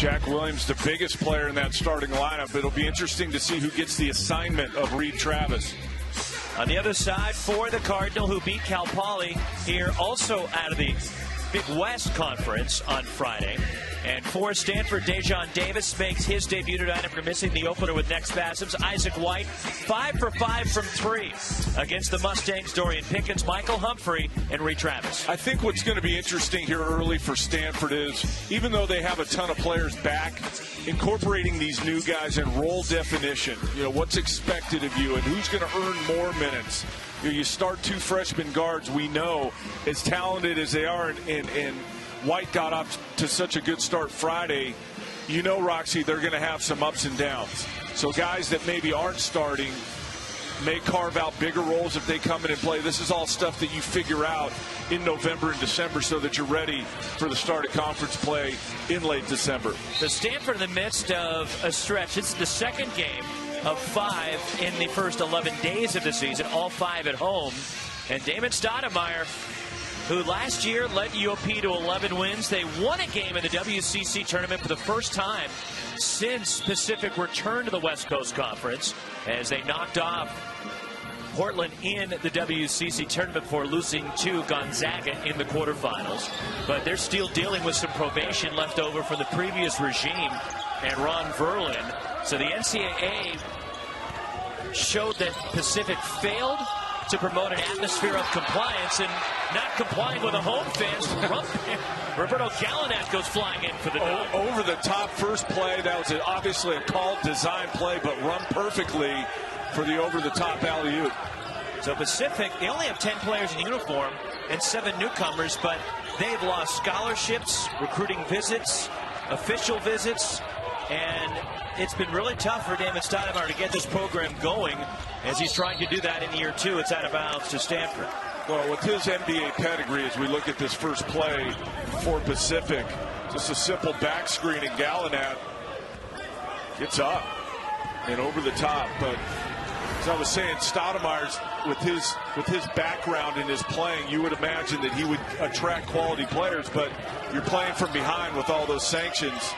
Jack Williams, the biggest player in that starting lineup. It'll be interesting to see who gets the assignment of Reed Travis. On the other side for the Cardinal, who beat Cal Poly here, also out of the Big West Conference on Friday. And for Stanford, Dejon Davis makes his debut tonight after missing the opener with neck spasms. Isaac White, 5 for 5 from 3 against the Mustangs. Dorian Pickens, Michael Humphrey, and Reed Travis. I think what's going to be interesting here early for Stanford is, even though they have a ton of players back, incorporating these new guys in role definition. You know, what's expected of you and who's going to earn more minutes. You start 2 freshman guards, we know, as talented as they are, and White got off to such a good start Friday. You know, Roxy, they're going to have some ups and downs. So guys that maybe aren't starting may carve out bigger roles if they come in and play. This is all stuff that you figure out in November and December so that you're ready for the start of conference play in late December. The Stanford in the midst of a stretch. This is the second game of 5 in the first 11 days of the season, all 5 at home. And Damon Stoudemire, who last year led UOP to 11 wins. They won a game in the WCC tournament for the first time since Pacific returned to the West Coast Conference, as they knocked off Portland in the WCC tournament before losing to Gonzaga in the quarterfinals. But they're still dealing with some probation left over from the previous regime and Ron Verlin. So the NCAA showed that Pacific failed to promote an atmosphere of compliance, and not complying with the home fans. Roberto Gallinat goes flying in for the dunk. Over the top first play. That was obviously a called design play, but run perfectly for the over the top alley-oop. So Pacific, they only have 10 players in uniform and 7 newcomers, but they've lost scholarships, recruiting visits, official visits, and it's been really tough for Damon Stoudemire to get this program going as he's trying to do that in year 2. It's out of bounds to Stanford. Well, with his NBA pedigree, as we look at this first play for Pacific, just a simple back screen, and Gallinat gets up and over the top. But as I was saying, Stoudemire's, with his background in his playing, you would imagine that he would attract quality players, but you're playing from behind with all those sanctions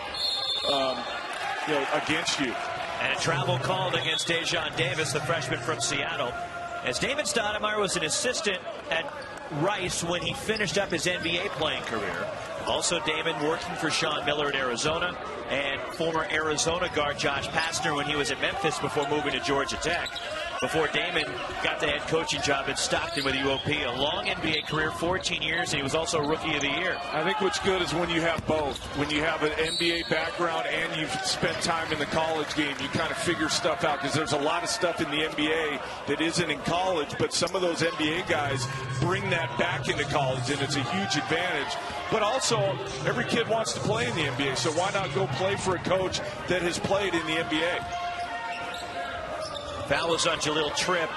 against you. And a travel called against Dejon Davis, the freshman from Seattle. As Damon Stoudemire was an assistant at Rice when he finished up his NBA playing career. Also Damon working for Sean Miller at Arizona, and former Arizona guard Josh Pastner when he was at Memphis before moving to Georgia Tech. Before Damon got the head coaching job in Stockton with UOP. A long NBA career, 14 years, and he was also Rookie of the Year. I think what's good is when you have both. When you have an NBA background and you've spent time in the college game, you kind of figure stuff out, because there's a lot of stuff in the NBA that isn't in college, but some of those NBA guys bring that back into college, and it's a huge advantage. But also, every kid wants to play in the NBA, so why not go play for a coach that has played in the NBA? Foul was on Jaleel Tripp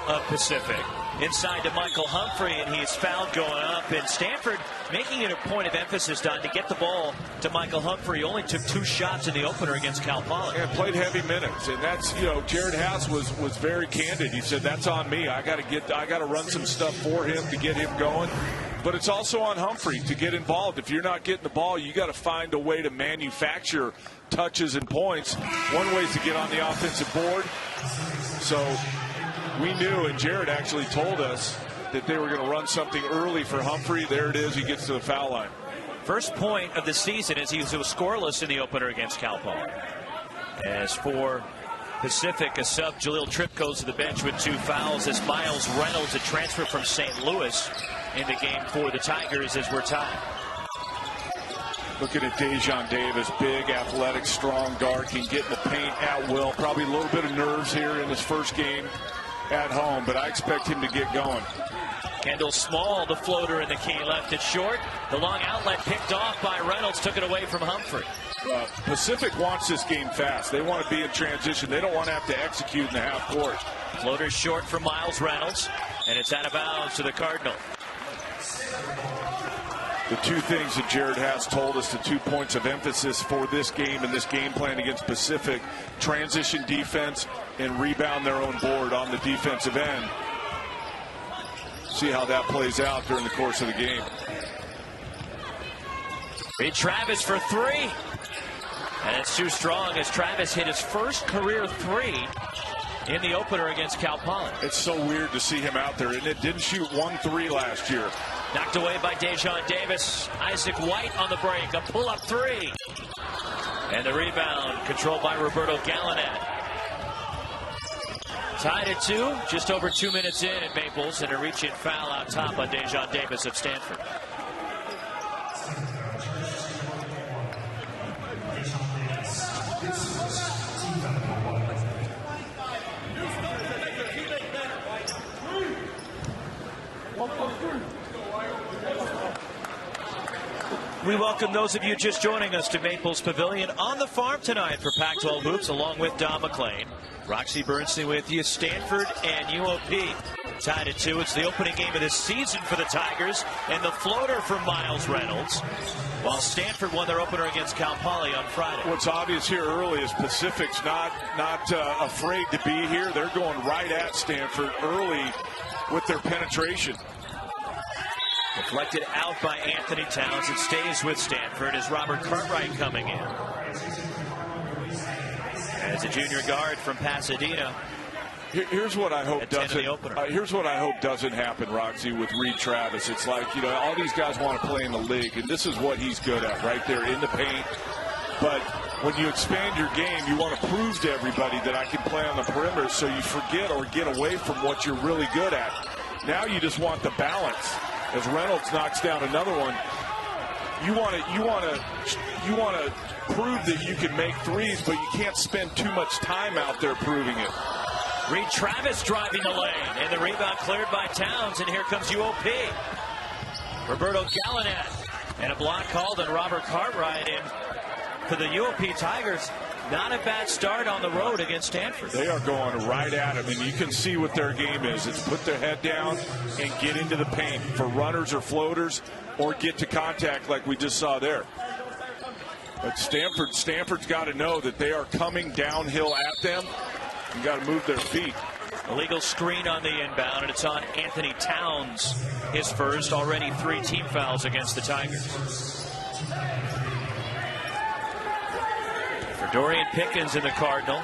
of Pacific. Inside to Michael Humphrey, and he's fouled going up. And Stanford making it a point of emphasis, Don, to get the ball to Michael Humphrey. He only took 2 shots in the opener against Cal Poly. And played heavy minutes, and that's, Jared House was very candid. He said, that's on me. I got to run some stuff for him to get him going. But it's also on Humphrey to get involved. If you're not getting the ball, you got to find a way to manufacture touches and points. One way is to get on the offensive board. So we knew, and Jared actually told us, that they were going to run something early for Humphrey. There it is. He gets to the foul line. First point of the season as he was scoreless in the opener against Cal Poly. As for Pacific, a sub, Jaleel Tripp goes to the bench with 2 fouls as Miles Reynolds, a transfer from St. Louis, in the game for the Tigers as we're tied. Looking at Dejon Davis, big, athletic, strong guard, can get in the paint at will. Probably a little bit of nerves here in his first game at home, but I expect him to get going. Kendall Small, the floater in the key, left it short. The long outlet picked off by Reynolds, took it away from Humphrey. Pacific wants this game fast. They want to be in transition. They don't want to have to execute in the half court. Floater short from Miles Reynolds, and it's out of bounds to the Cardinal. The 2 things that Jared has told us, the 2 points of emphasis for this game and this game plan against Pacific: transition defense and rebound their own board on the defensive end. See how that plays out during the course of the game. Reed Travis for three. And it's too strong as Travis hit his first career three in the opener against Cal Poly. It's so weird to see him out there, and it didn't shoot 1-3 last year. Knocked away by Dejon Davis. Isaac White on the break. A pull-up three. And the rebound controlled by Roberto Gallinet. Tied at 2, just over 2 minutes in at Maples, and a reach-in foul out top on Dejon Davis of Stanford. We welcome those of you just joining us to Maples Pavilion on the farm tonight for Pac-12 Hoops, along with Don McClain. Roxy Bernstein with you. Stanford and UOP tied at 2. It's the opening game of this season for the Tigers, and the floater for Miles Reynolds, while Stanford won their opener against Cal Poly on Friday. What's obvious here early is Pacific's not afraid to be here. They're going right at Stanford early with their penetration. Deflected out by Anthony Towns. It stays with Stanford as Robert Cartwright coming in. As a junior guard from Pasadena. Here's what I hope doesn't happen, Roxy, with Reed Travis. It's like, all these guys want to play in the league, and this is what he's good at, right there in the paint. But when you expand your game, you want to prove to everybody that I can play on the perimeter, so you forget or get away from what you're really good at. Now you just want the balance. As Reynolds knocks down another one, you want to prove that you can make threes, but you can't spend too much time out there proving it. Reed Travis driving the lane, and the rebound cleared by Towns, and here comes UOP. Roberto Gallinet, and a block called on Robert Cartwright, and for the UOP Tigers, not a bad start on the road against Stanford. They are going right at him, and you can see what their game is. It's put their head down and get into the paint for runners or floaters, or get to contact like we just saw there. But Stanford's got to know that they are coming downhill at them. You got to move their feet. Illegal screen on the inbound, and it's on Anthony Towns. His first, already 3 team fouls against the Tigers. Dorian Pickens in the Cardinal.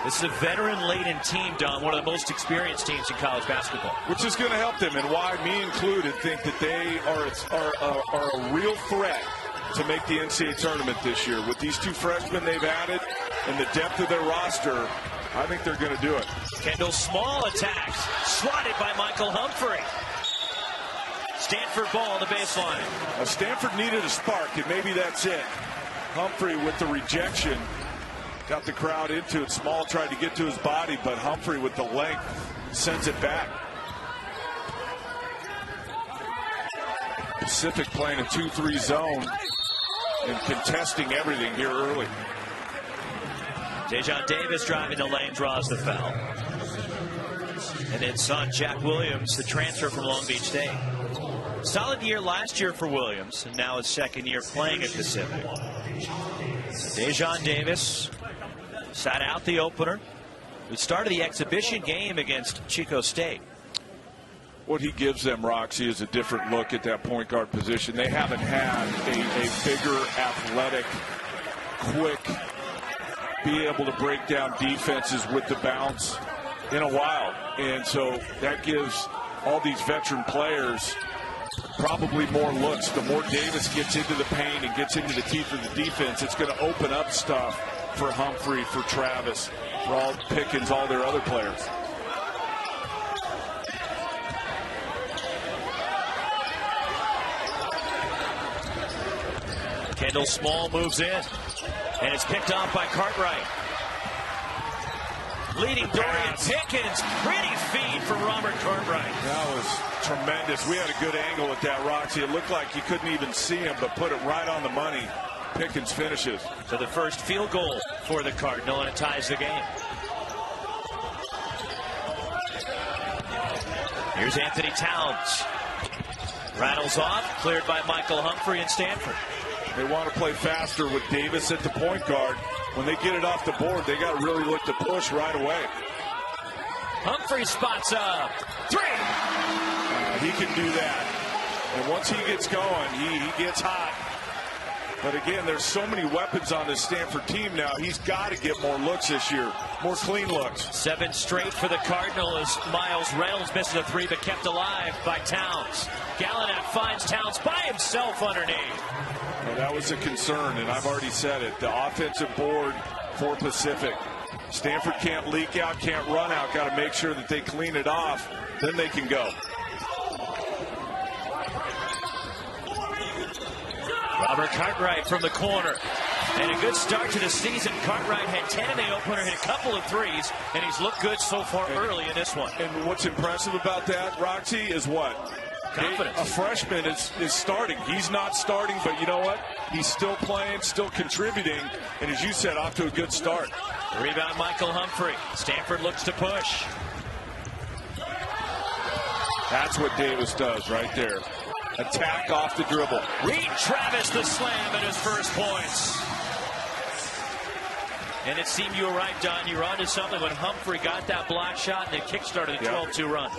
This is a veteran-laden team, Don, one of the most experienced teams in college basketball. Which is going to help them, and why me included think that they are a real threat to make the NCAA tournament this year. With these 2 freshmen they've added and the depth of their roster, I think they're going to do it. Kendall Small attacks, swatted by Michael Humphrey. Stanford ball on the baseline. Now Stanford needed a spark, and maybe that's it. Humphrey with the rejection got the crowd into it. Small tried to get to his body, but Humphrey with the length sends it back. Pacific playing a 2-3 zone and contesting everything here early. Dejon Davis driving the lane, draws the foul. And then son Jack Williams, the transfer from Long Beach State. Solid year last year for Williams, and now his second year playing at Pacific. Dejon Davis sat out the opener. We started the exhibition game against Chico State. What he gives them, Roxy, is a different look at that point guard position. They haven't had a bigger, athletic, quick, be able to break down defenses with the bounce in a while. And so that gives all these veteran players probably more looks. The more Davis gets into the paint and gets into the teeth of the defense, it's going to open up stuff for Humphrey, for Travis, for all Pickens, all their other players. Kendall Small moves in, and it's picked off by Cartwright. Leading Dorian Pickens. Pretty feed from Robert Cartwright. That was tremendous. We had a good angle at that, Roxy. It looked like you couldn't even see him, but put it right on the money. Pickens finishes. So the first field goal for the Cardinal, and it ties the game. Here's Anthony Towns. Rattles off, cleared by Michael Humphrey and Stanford. They want to play faster with Davis at the point guard. When they get it off the board, they got to really look to push right away. Humphrey spots up. 3. He can do that. And once he gets going, he gets hot. But again, there's so many weapons on this Stanford team now. He's got to get more looks this year, more clean looks. 7 straight for the Cardinal as Miles Reynolds misses a 3, but kept alive by Towns. Gallinet finds Towns by himself underneath. Well, that was a concern, and I've already said it. The offensive board for Pacific. Stanford can't leak out, can't run out. Got to make sure that they clean it off. Then they can go. Robert Cartwright from the corner. And a good start to the season. Cartwright had 10 in the opener, hit a couple of threes, and he's looked good so far early in this one. And what's impressive about that, Roxy, is what? Confidence. A freshman is starting. He's not starting, but you know what? He's still playing, still contributing, and as you said, off to a good start. Rebound, Michael Humphrey. Stanford looks to push. That's what Davis does right there. Attack off the dribble. Reed Travis the slam at his first points. And it seemed you were right, Don. You were onto something when Humphrey got that block shot and it kick-started a 12-2 run.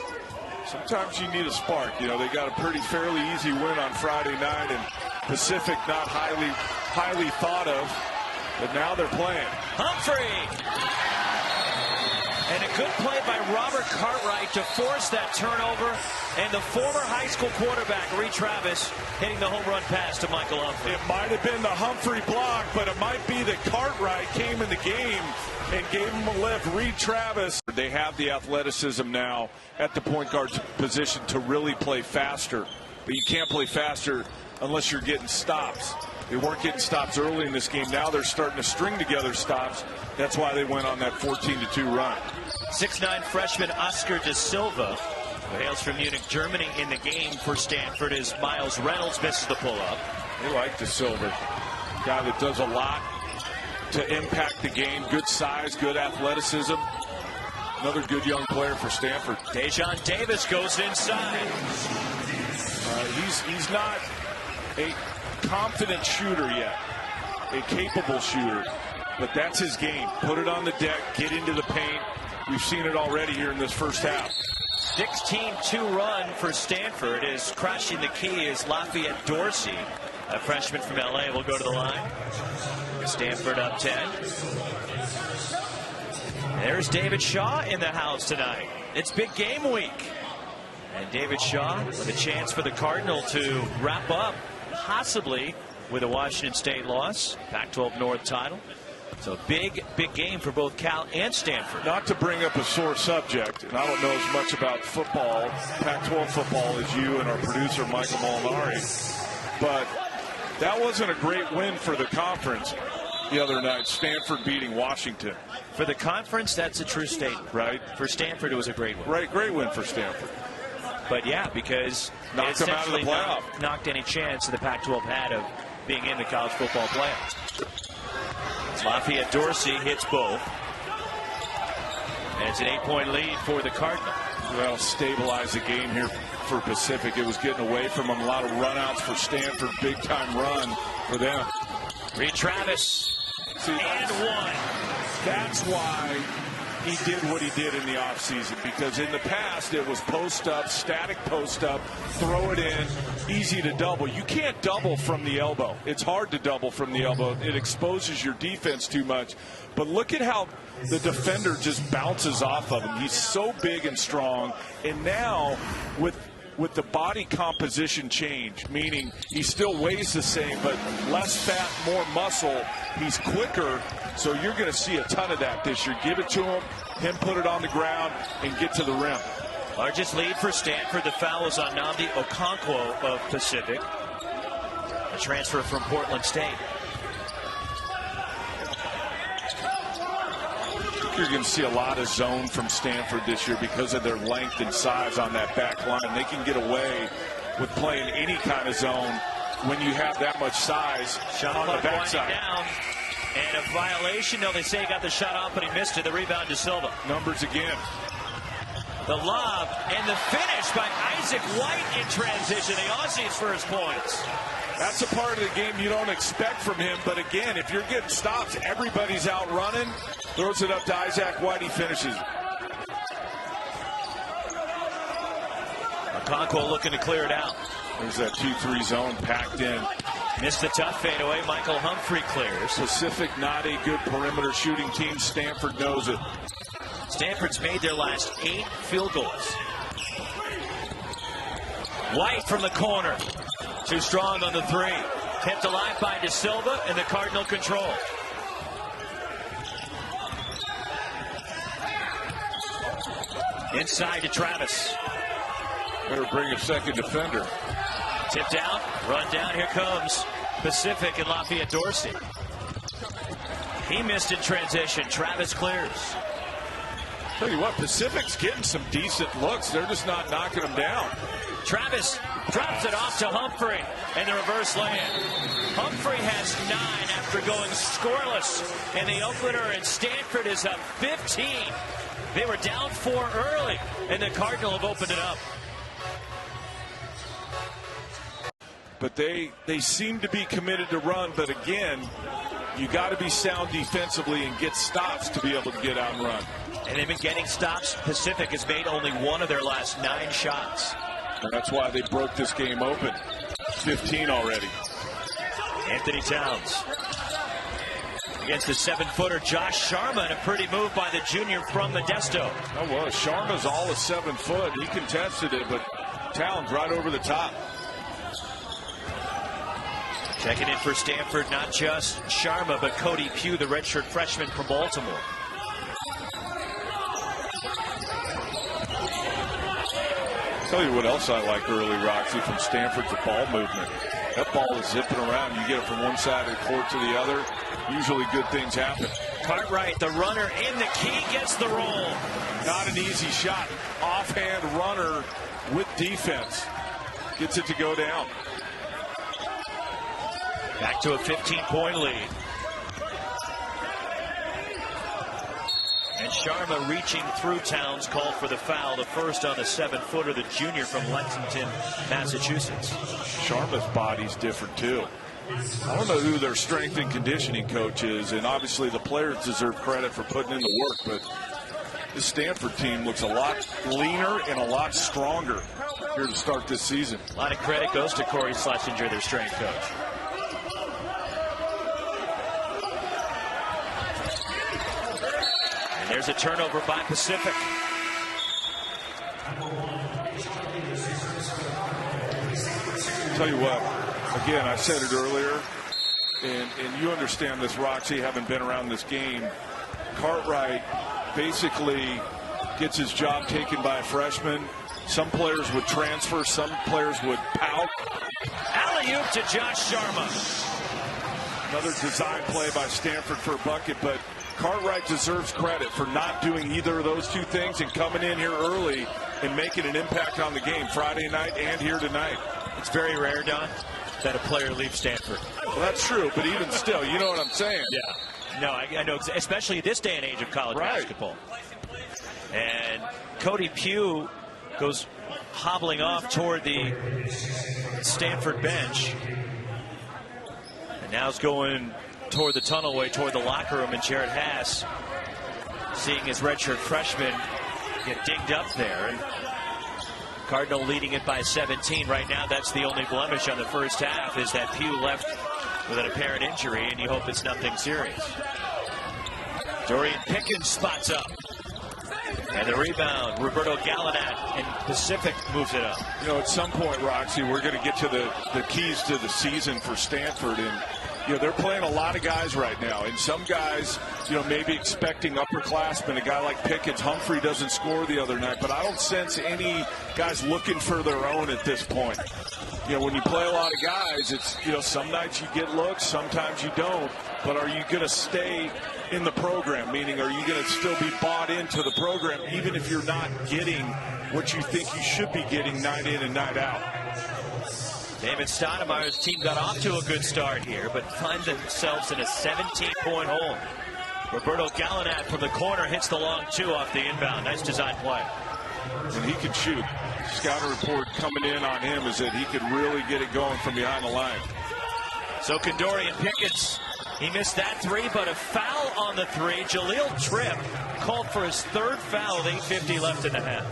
Sometimes you need a spark. You know, they got a pretty fairly easy win on Friday night, and Pacific not highly thought of, but now they're playing. Humphrey! And a good play by Robert Cartwright to force that turnover. And the former high school quarterback, Reed Travis, hitting the home run pass to Michael Humphrey. It might have been the Humphrey block, but it might be that Cartwright came in the game and gave him a lift. Reed Travis. They have the athleticism now at the point guard position to really play faster. But you can't play faster unless you're getting stops. They weren't getting stops early in this game. Now they're starting to string together stops. That's why they went on that 14-2 run. 6'9" freshman Oscar Da Silva, who hails from Munich, Germany, in the game for Stanford as Miles Reynolds misses the pull-up. They like Da Silva. Guy that does a lot to impact the game. Good size, good athleticism. Another good young player for Stanford. Dejon Davis goes inside. He's not a confident shooter yet, a capable shooter, but that's his game. Put it on the deck, get into the paint. We've seen it already here in this first half. 16-2 run for Stanford. Is crashing the key is Lafayette Dorsey, a freshman from LA, will go to the line. Stanford up 10. There's David Shaw in the house tonight. It's big game week. And David Shaw with a chance for the Cardinal to wrap up, possibly with a Washington State loss, Pac-12 North title. So big game for both Cal and Stanford. Not to bring up a sore subject, and I don't know as much about football, Pac-12 football, as you and our producer Michael Molinari, but that wasn't a great win for the conference the other night, Stanford beating Washington. For the conference, that's a true statement. Right. For Stanford, it was a great win. Right, great win for Stanford. But yeah, because knocked them out of the playoff. Knocked any chance that the Pac-12 had of being in the college football playoffs. Lafayette Dorsey hits both. And it's an 8-point lead for the Cardinal. Well, stabilize the game here for Pacific. It was getting away from them. A lot of runouts for Stanford. Big time run for them. Reed Travis. And one. That's why he did what he did in the offseason, because in the past it was post up, static post up, throw it in, easy to double. You can't double from the elbow. It's hard to double from the elbow. It exposes your defense too much. But look at how the defender just bounces off of him. He's so big and strong. And now with the body composition change, meaning he still weighs the same, but less fat, more muscle. He's quicker, so you're going to see a ton of that this year. Give it to him put it on the ground, and get to the rim. Largest lead for Stanford. The foul is on Nnamdi Okonkwo of Pacific, a transfer from Portland State. You're going to see a lot of zone from Stanford this year because of their length and size on that back line. They can get away with playing any kind of zone when you have that much size on the backside. Down, and a violation. No, they say he got the shot off, but he missed it. The rebound to Silva. Numbers again. The lob and the finish by Isaac White in transition. The Aussies' first points. That's a part of the game you don't expect from him. But again, if you're getting stops, everybody's out running. Throws it up to Isaac White. He finishes. Okonkwo looking to clear it out. There's that 2-3 zone packed in. Missed the tough fadeaway. Michael Humphrey clears. Pacific not a good perimeter shooting team. Stanford knows it. Stanford's made their last 8 field goals. White from the corner. Too strong on the 3. Kept alive by De Silva, and the Cardinal control. Inside to Travis. Better bring a second defender. Tipped out, run down, here comes Pacific and Lafayette Dorsey. He missed in transition. Travis clears. Tell you what, Pacific's getting some decent looks. They're just not knocking them down. Travis drops it off to Humphrey, and the reverse lay-in. Humphrey has 9 after going scoreless in the opener, and Stanford is up 15. They were down 4 early, and the Cardinal have opened it up. But they seem to be committed to run, but again, you got to be sound defensively and get stops to be able to get out and run. And they've been getting stops. Pacific has made only 1 of their last 9 shots. And that's why they broke this game open. 15 already. Anthony Towns against the 7-footer Josh Sharma, and a pretty move by the junior from Modesto. Oh, well, Sharma's all of 7 foot. He contested it, but Towns right over the top. Checking in for Stanford, not just Sharma, but Cody Pugh, the redshirt freshman from Baltimore. Tell you what else I like early, Roxy, from Stanford, the ball movement. That ball is zipping around. You get it from one side of the court to the other. Usually good things happen. Cartwright, the runner in the key, gets the roll. Not an easy shot. Offhand runner with defense. Gets it to go down. Back to a 15-point lead. And Sharma reaching through Towns, called for the foul, the first on the 7-footer, the junior from Lexington, Massachusetts. Sharma's body's different too. I don't know who their strength and conditioning coach is, and obviously the players deserve credit for putting in the work, but this Stanford team looks a lot leaner and a lot stronger here to start this season. A lot of credit goes to Corey Schlesinger, their strength coach. There's a turnover by Pacific. Tell you what, again, I said it earlier, and you understand this, Roxy, having been around this game. Cartwright basically gets his job taken by a freshman. Some players would transfer, some players would pout. Alley-oop to Josh Sharma. Another design play by Stanford for a bucket, but Cartwright deserves credit for not doing either of those two things and coming in here early and making an impact on the game Friday night and here tonight. It's very rare, Don, that a player leaves Stanford. Well, that's true, but even still, you know what I'm saying. Yeah. No, I know, especially this day and age of college basketball. And Cody Pugh goes hobbling off toward the Stanford bench. And now it's going toward the tunnelway, toward the locker room, and Jared Haas seeing his redshirt freshman get dinged up there. And Cardinal leading it by 17. Right now, that's the only blemish on the first half, is that Pugh left with an apparent injury, and you hope it's nothing serious. Dorian Pickens spots up. And the rebound, Roberto Gallinat, and Pacific moves it up. You know, at some point, Roxy, we're going to get to the keys to the season for Stanford, and you know, they're playing a lot of guys right now, and some guys, you know, maybe expecting upperclassmen, a guy like Pickens. Humphrey doesn't score the other night, but I don't sense any guys looking for their own at this point. You know, when you play a lot of guys, it's, you know, some nights you get looks, sometimes you don't, but are you going to stay in the program? Meaning, are you going to still be bought into the program, even if you're not getting what you think you should be getting night in and night out? David Stoudemire's team got off to a good start here, but find themselves in a 17-point hole. Roberto Gallinat from the corner hits the long 2 off the inbound. Nice design play. And he can shoot. Scouting report coming in on him is that he could really get it going from behind the line. So can Dorian Pickens. He missed that 3, but a foul on the 3. Jaleel Tripp called for his 3rd foul with 8:50 left in the half.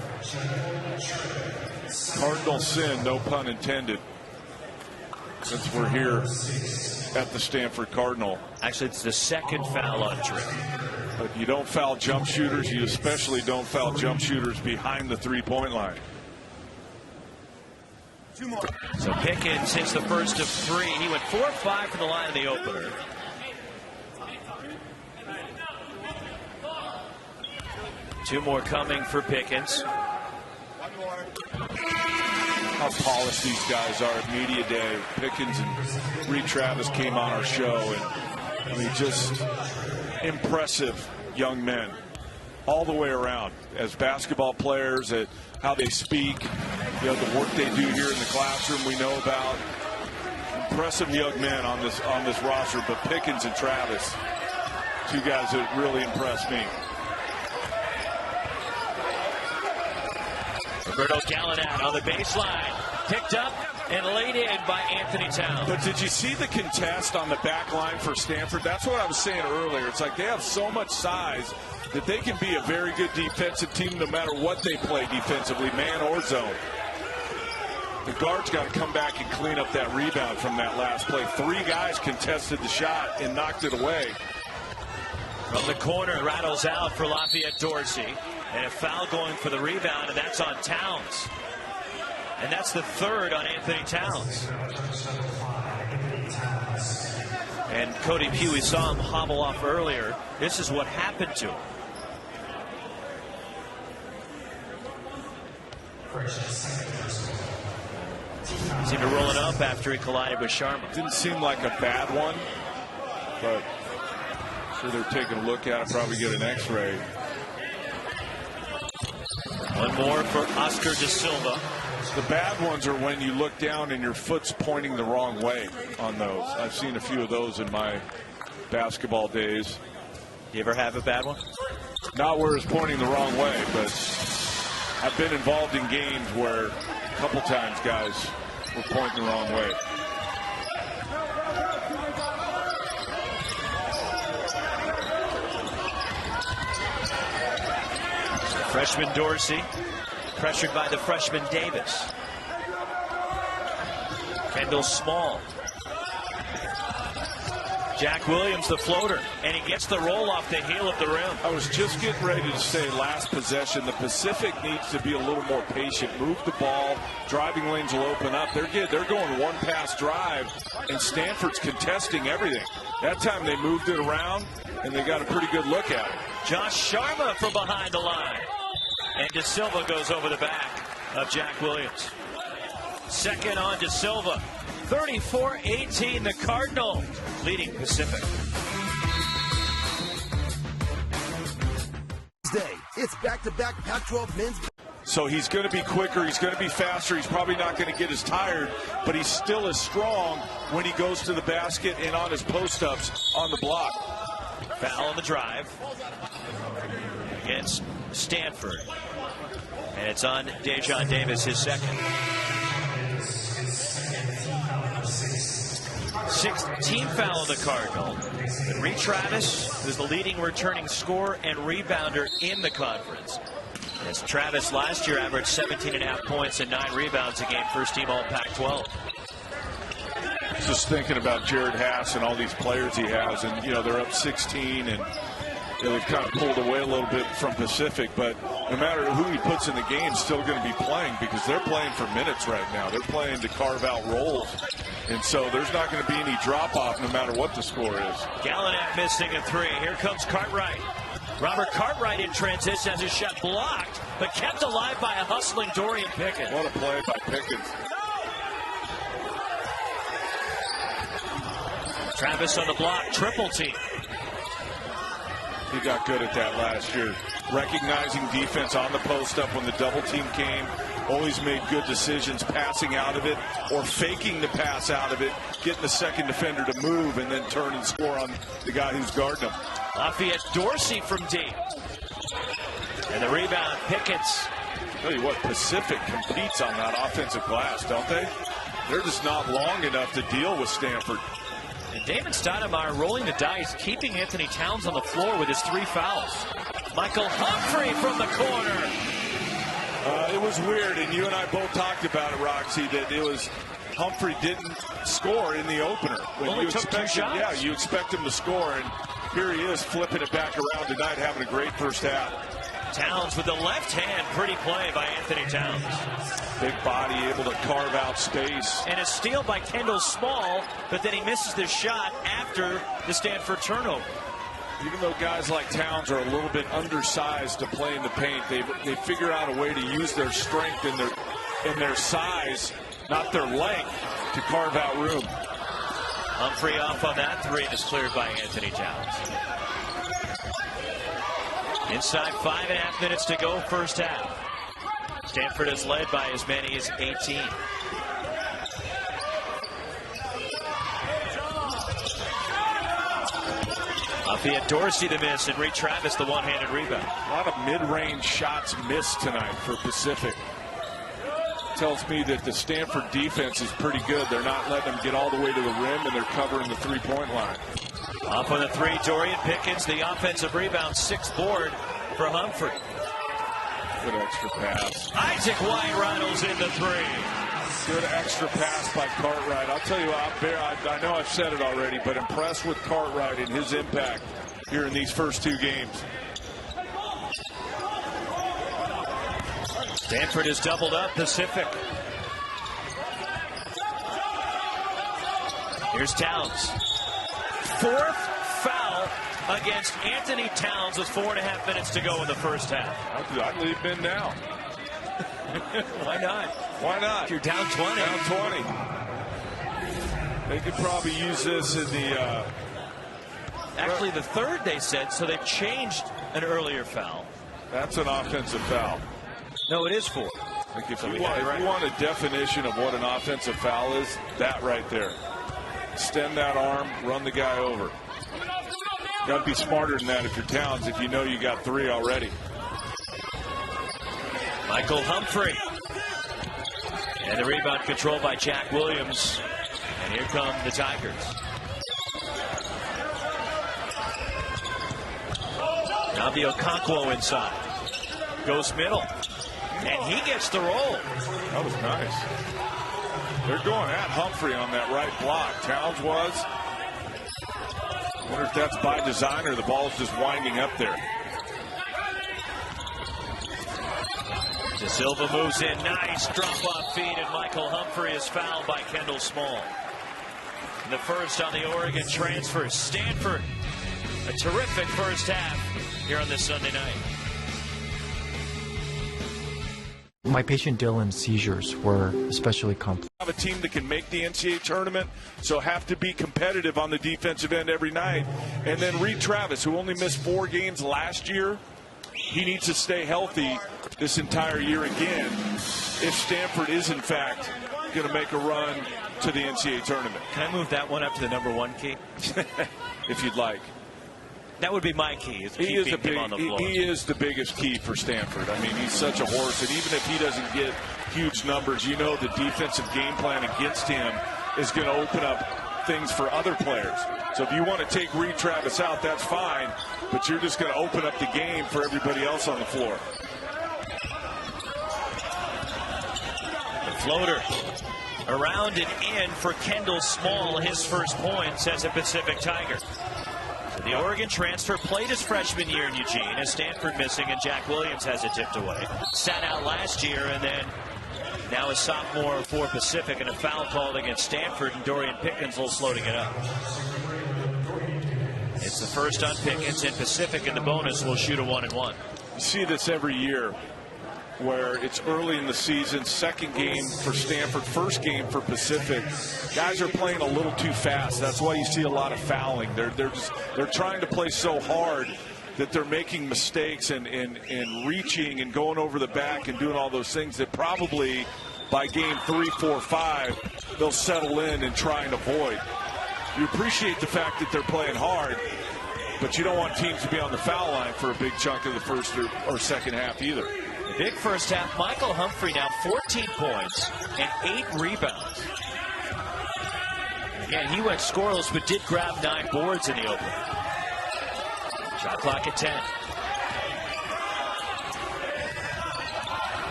Cardinal sin, no pun intended. since we're here at the Stanford Cardinal. Actually, it's the second foul on Trip. But you don't foul jump shooters. You especially don't foul jump shooters behind the three-point line. So Pickens hits the first of 3. He went 4 of 5 from the line in the opener. Two more coming for Pickens. How polished these guys are at media day. Pickens and Reed Travis came on our show, and I mean, just impressive young men all the way around as basketball players, at how they speak, the work they do here in the classroom we know about. Impressive young men on this roster, but Pickens and Travis, two guys that really impressed me. Roberto Gallinat on the baseline, picked up and laid in by Anthony Towns. But did you see the contest on the back line for Stanford? That's what I was saying earlier. It's like they have so much size that they can be a very good defensive team no matter what they play defensively, man or zone. The guard's got to come back and clean up that rebound from that last play. 3 guys contested the shot and knocked it away. From the corner, rattles out for Lafayette Dorsey. And a foul going for the rebound, and that's on Towns. And that's the 3rd on Anthony Towns. And Cody Pugh, we saw him hobble off earlier. This is what happened to him. Seemed to roll it up after he collided with Sharma. Didn't seem like a bad one, but I'm sure they're taking a look at it, probably get an x-ray. One more for Oscar De Silva. The bad ones are when you look down and your foot's pointing the wrong way on those. I've seen a few of those in my basketball days. You ever have a bad one? Not where it's pointing the wrong way, but I've been involved in games where a couple times guys were pointing the wrong way. Freshman Dorsey, pressured by the freshman Davis. Kendall Small. Jack Williams, the floater, and he gets the roll off the heel of the rim. I was just getting ready to say last possession, the Pacific needs to be a little more patient. Move the ball. Driving lanes will open up. They're going one pass drive, and Stanford's contesting everything. That time they moved it around, and they got a pretty good look at it. Josh Sharma from behind the line. And De Silva goes over the back of Jack Williams. Second on De Silva. 34-18, the Cardinal leading Pacific. It's back-to-back Pac-12 men's. So he's going to be quicker. He's going to be faster. He's probably not going to get as tired, but he's still as strong when he goes to the basket and on his post-ups on the block. Foul on the drive against Stanford. And it's on Dejon Davis, his second. 6th team foul on the Cardinal. And Reed Travis is the leading returning scorer and rebounder in the conference. As Travis last year averaged 17.5 points and 9 rebounds a game, first team all Pac-12. Just thinking about Jared Hass and all these players he has, and they're up 16, and they've kind of pulled away a little bit from Pacific, but no matter who he puts in the game, still going to be playing because they're playing for minutes right now. They're playing to carve out roles, and so there's not going to be any drop-off no matter what the score is. Gallinat missing a 3. Here comes Cartwright. Robert Cartwright in transition has his shot blocked, but kept alive by a hustling Dorian Pickens. What a play by Pickens. Travis on the block, triple team. He got good at that last year. Recognizing defense on the post up when the double team came. Always made good decisions passing out of it or faking the pass out of it, getting the second defender to move and then turn and score on the guy who's guarding him. Lafayette Dorsey from deep. And the rebound, Pickens. Tell you what, Pacific competes on that offensive glass, don't they? They're just not long enough to deal with Stanford. And Damon Stoudemire rolling the dice, keeping Anthony Towns on the floor with his 3 fouls. Michael Humphrey from the corner. It was weird, and you and I both talked about it, Roxy, that it was Humphrey didn't score in the opener. Only took 2 shots. Yeah, you expect him to score, and here he is flipping it back around tonight, having a great first half. Towns with the left hand. Pretty play by Anthony Towns. Big body, able to carve out space. And a steal by Kendall Small, but then he misses the shot after the Stanford turnover. Even though guys like Towns are a little bit undersized to play in the paint, they figure out a way to use their strength and their size, not their length, to carve out room. Humphrey off on that 3, and is cleared by Anthony Towns. Inside 5.5 minutes to go, first half. Stanford is led by as many as 18. Lafayette Dorsey the miss, and Reed Travis the one-handed rebound. A lot of mid-range shots missed tonight for Pacific. Tells me that the Stanford defense is pretty good. They're not letting them get all the way to the rim, and they're covering the three-point line. Off on the 3, Dorian Pickens, the offensive rebound, 6th board for Humphrey. Good extra pass. Isaac White Reynolds in the 3. Good extra pass by Cartwright. I'll tell you what, I know I've said it already, but impressed with Cartwright and his impact here in these first 2 games. Stanford is doubled up Pacific. Here's Towns. 4th foul against Anthony Towns with 4.5 minutes to go in the first half. I'd leave him in now. Why not? Why not? If you're down 20. Down 20. They could probably use this in the... Actually, the 3rd, they said, so they changed an earlier foul. That's an offensive foul. No, it is 4. If you want a definition of what an offensive foul is, that right there. Extend that arm, run the guy over. Got to be smarter than that if you're Towns, if you know you got 3 already. Michael Humphrey. And the rebound controlled by Jack Williams. And here come the Tigers. Nabio Okonkwo inside. Goes middle. And he gets the roll. That was nice. They're going at Humphrey on that right block. Towns was. I wonder if that's by design or the ball's just winding up there. De Silva moves in. Nice drop-off feed, and Michael Humphrey is fouled by Kendall Small. The first on the Oregon transfer. Stanford, a terrific first half here on this Sunday night. My patient Dylan's seizures were especially complex. Have a team that can make the NCAA tournament, so have to be competitive on the defensive end every night. And then Reed Travis, who only missed 4 games last year, he needs to stay healthy this entire year again if Stanford is, in fact, going to make a run to the NCAA tournament. Can I move that one up to the number 1 key? If you'd like. That would be my key. He is the biggest key for Stanford. I mean, he's such a horse, and even if he doesn't get huge numbers, you know the defensive game plan against him is going to open up things for other players. So if you want to take Reed Travis out, that's fine, but you're just going to open up the game for everybody else on the floor. The floater around and in for Kendall Small, his first points as a Pacific Tiger. The Oregon transfer played his freshman year in Eugene as Stanford missing, and Jack Williams has it tipped away. Sat out last year, and then now a sophomore for Pacific, and a foul called against Stanford, and Dorian Pickens a little slow to get up. It's the first on Pickens, and Pacific in the bonus will shoot a 1-and-1. You see this every year where it's early in the season, second game for Stanford, first game for Pacific. Guys are playing a little too fast. That's why you see a lot of fouling. They're trying to play so hard that they're making mistakes and reaching and going over the back and doing all those things that probably by game 3, 4, 5 they'll settle in and try and avoid. You appreciate the fact that they're playing hard, but you don't want teams to be on the foul line for a big chunk of the first or second half either. Big first half. Michael Humphrey now 14 points and 8 rebounds. Again, he went scoreless but did grab 9 boards in the opener. Shot clock at 10.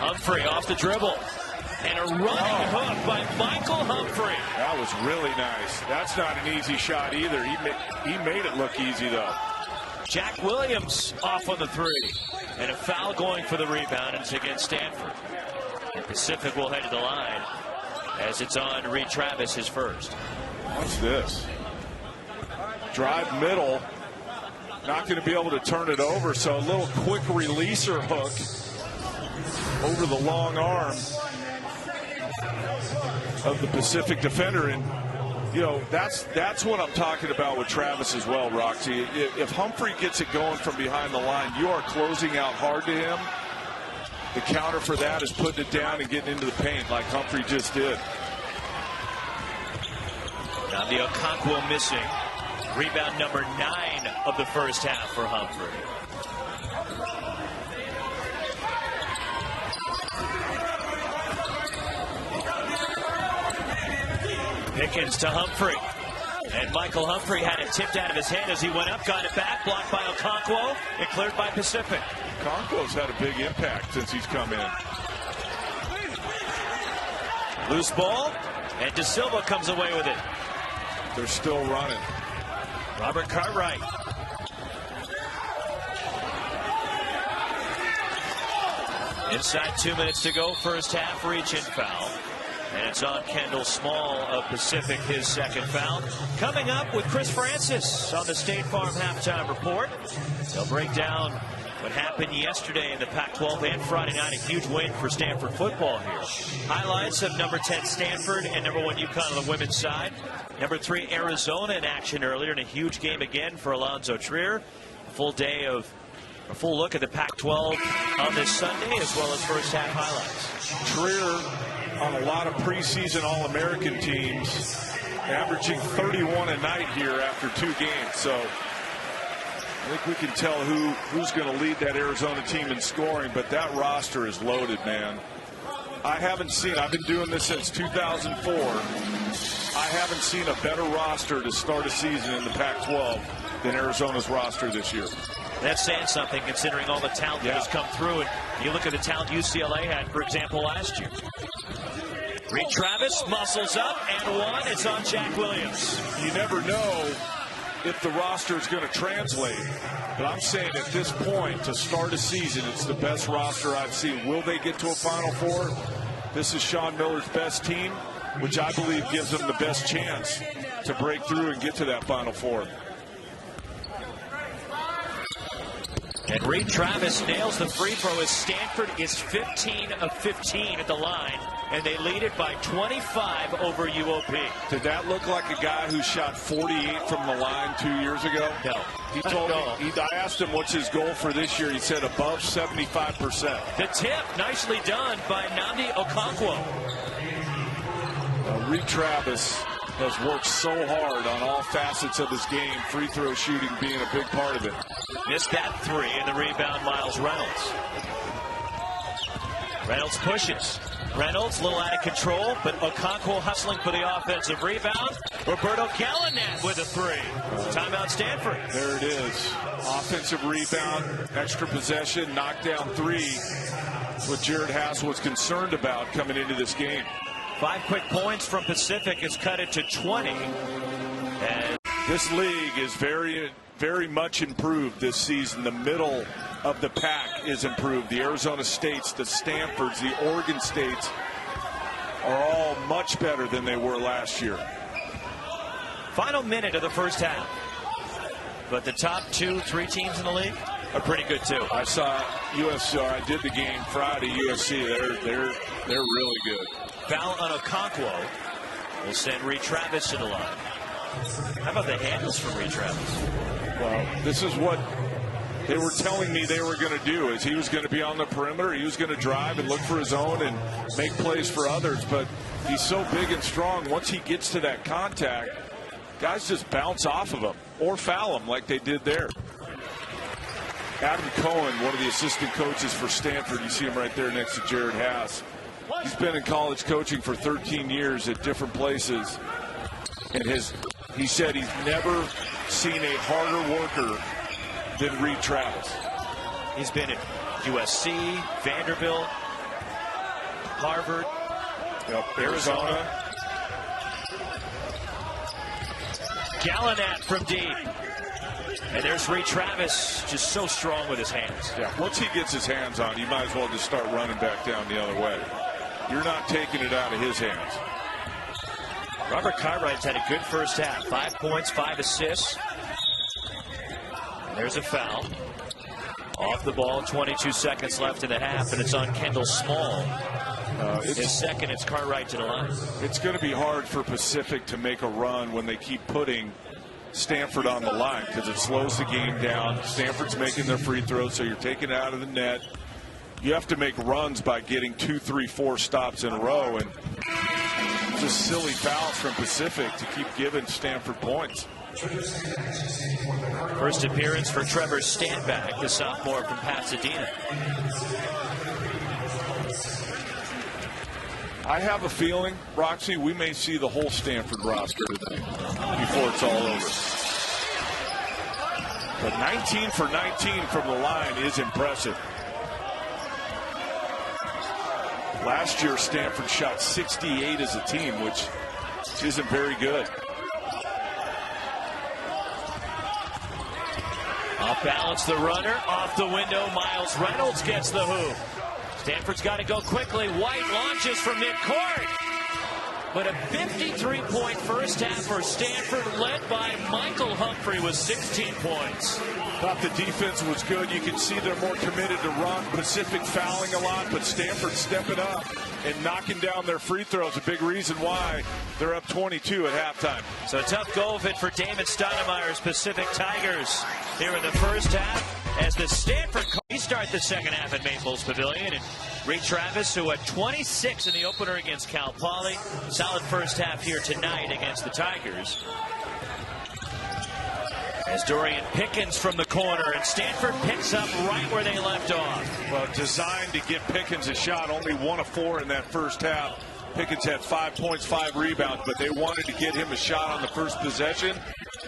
Humphrey off the dribble. And a running hook by Michael Humphrey. That was really nice. That's not an easy shot either. He made it look easy, though. Jack Williams off on the three. And a foul going for the rebound. It's against Stanford. And Pacific will head to the line as it's on Reed Travis, his first. Watch this. Drive middle. Not going to be able to turn it over, so a little quick releaser hook over the long arm of the Pacific defender. And, you know, that's what I'm talking about with Travis as well, Roxy. If Humphrey gets it going from behind the line, you are closing out hard to him. The counter for that is putting it down and getting into the paint like Humphrey just did. Now the Okonkwo missing. Rebound number 9 of the first half for Humphrey. Pickens to Humphrey. And Michael Humphrey had it tipped out of his hand as he went up, got it back, blocked by Okonkwo, and cleared by Pacific. Okonkwo's had a big impact since he's come in. Loose ball, and De Silva comes away with it. They're still running. Robert Cartwright. Inside 2 minutes to go, first half, reach-in foul. And it's on Kendall Small of Pacific, his second foul. Coming up with Chris Francis on the State Farm Halftime Report. They'll break down what happened yesterday in the Pac-12 and Friday night. A huge win for Stanford football here. Highlights of number 10 Stanford and number 1 UConn on the women's side. Number 3 Arizona in action earlier in a huge game again for Alonzo Trier. A full look at the Pac-12 on this Sunday, as well as first half highlights. Trier on a lot of preseason All-American teams, averaging 31 a night here after 2 games. So I think we can tell who's going to lead that Arizona team in scoring, but that roster is loaded, man. I've been doing this since 2004. I haven't seen a better roster to start a season in the Pac-12 than Arizona's roster this year. That's saying something, considering all the talent that has come through. And you look at the talent UCLA had, for example, last year. Reed Travis muscles up and one. It's on Jack Williams. You never know if the roster is going to translate. But I'm saying at this point, to start a season, it's the best roster I've seen. Will they get to a Final Four? This is Sean Miller's best team, which I believe gives them the best chance to break through and get to that Final Four. And Reed Travis nails the free throw as Stanford is 15 of 15 at the line, and they lead it by 25 over UOP. Did that look like a guy who shot 48 from the line 2 years ago? No. He told me, I asked him what's his goal for this year. He said above 75%. The tip, nicely done by Nnamdi Okonkwo. Reed Travis has worked so hard on all facets of his game, free throw shooting being a big part of it. Missed that 3, and the rebound, Miles Reynolds. Reynolds pushes. Reynolds a little out of control, but Okonkwo hustling for the offensive rebound. Roberto Gallinat with a 3. Timeout Stanford. There it is. Offensive rebound, extra possession, knockdown 3. What Jared Haas was concerned about coming into this game. 5 quick points from Pacific has cut it to 20. And this league is very, very much improved this season. The middle of the pack is improved. The Arizona States, the Stanfords, the Oregon States are all much better than they were last year. Final minute of the first half. But the top 2-3 teams in the league are pretty good too. I saw USC. I did the game Friday. USC. They're really good. Foul on Okonkwo will send Reed Travis to the line. How about the handles from Reed Travis? Well, this is what they were telling me they were going to do. Is he was going to be on the perimeter. He was going to drive and look for his own and make plays for others. But he's so big and strong. Once he gets to that contact, guys just bounce off of him or foul him like they did there. Adam Cohen, one of the assistant coaches for Stanford. You see him right there next to Jared Haas. He's been in college coaching for 13 years at different places. And he said he's never seen a harder worker than Reed Travis. He's been at USC, Vanderbilt, Harvard. Yep, Arizona. Gallinat from deep. And there's Ray Travis, just so strong with his hands. Yeah, once he gets his hands on, you might as well just start running back down the other way. You're not taking it out of his hands. Robert Cartwright's had a good first half. 5 points, 5 assists. And there's a foul. Off the ball, 22 seconds left in the half, and it's on Kendall Small. His second, it's Cartwright to the line. It's going to be hard for Pacific to make a run when they keep putting Stanford on the line because it slows the game down. Stanford's making their free throws, so you're taking it out of the net. You have to make runs by getting 2, 3, 4 stops in a row, and just silly fouls from Pacific to keep giving Stanford points. First appearance for Trevor Stanback, the sophomore from Pasadena. I have a feeling, Roxy, we may see the whole Stanford roster today before it's all over. But 19 for 19 from the line is impressive. Last year, Stanford shot 68 as a team, which isn't very good. Off balance, the runner. Off the window, Miles Reynolds gets the hoop. Stanford's got to go quickly. White launches from midcourt. But a 53-point first half for Stanford, led by Michael Humphrey with 16 points. Thought the defense was good. You can see they're more committed to run. Pacific fouling a lot, but Stanford stepping up and knocking down their free throws. A big reason why they're up 22 at halftime. So a tough go of it for Damon Stoudemire's Pacific Tigers here in the first half. As the Stanford start the second half at Maples Pavilion. And Ray Travis, who had 26 in the opener against Cal Poly. Solid first half here tonight against the Tigers. As Dorian Pickens from the corner, and Stanford picks up right where they left off. Well, designed to give Pickens a shot, only 1 of 4 in that first half. Pickens had 5 points, 5 rebounds, but they wanted to get him a shot on the first possession,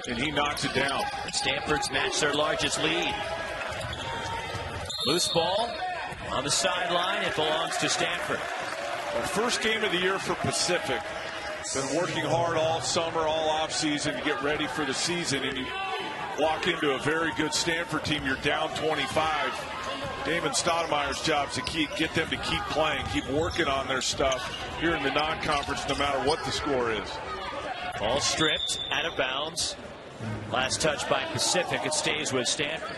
and he knocks it down. Stanford's matched their largest lead. Loose ball on the sideline. It belongs to Stanford. Well, first game of the year for Pacific. Been working hard all summer, all offseason to get ready for the season, and you walk into a very good Stanford team. You're down 25. Damon Stoudemire's job is to get them to keep playing, keep working on their stuff here in the non-conference, no matter what the score is. Ball stripped, out of bounds. Last touch by Pacific. It stays with Stanford.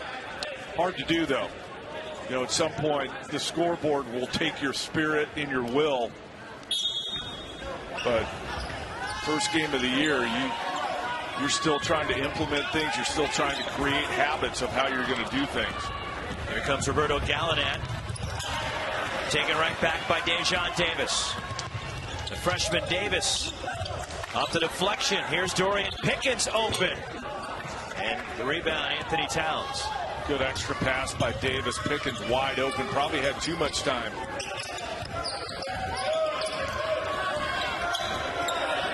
Hard to do, though. You know, at some point, the scoreboard will take your spirit and your will. But first game of the year, you're still trying to implement things. You're still trying to create habits of how you're going to do things. Here comes Roberto Gallinat. Taken right back by Dejon Davis. The freshman Davis off the deflection. Here's Dorian Pickens open. And the rebound, Anthony Towns. Good extra pass by Davis. Pickens wide open. Probably had too much time.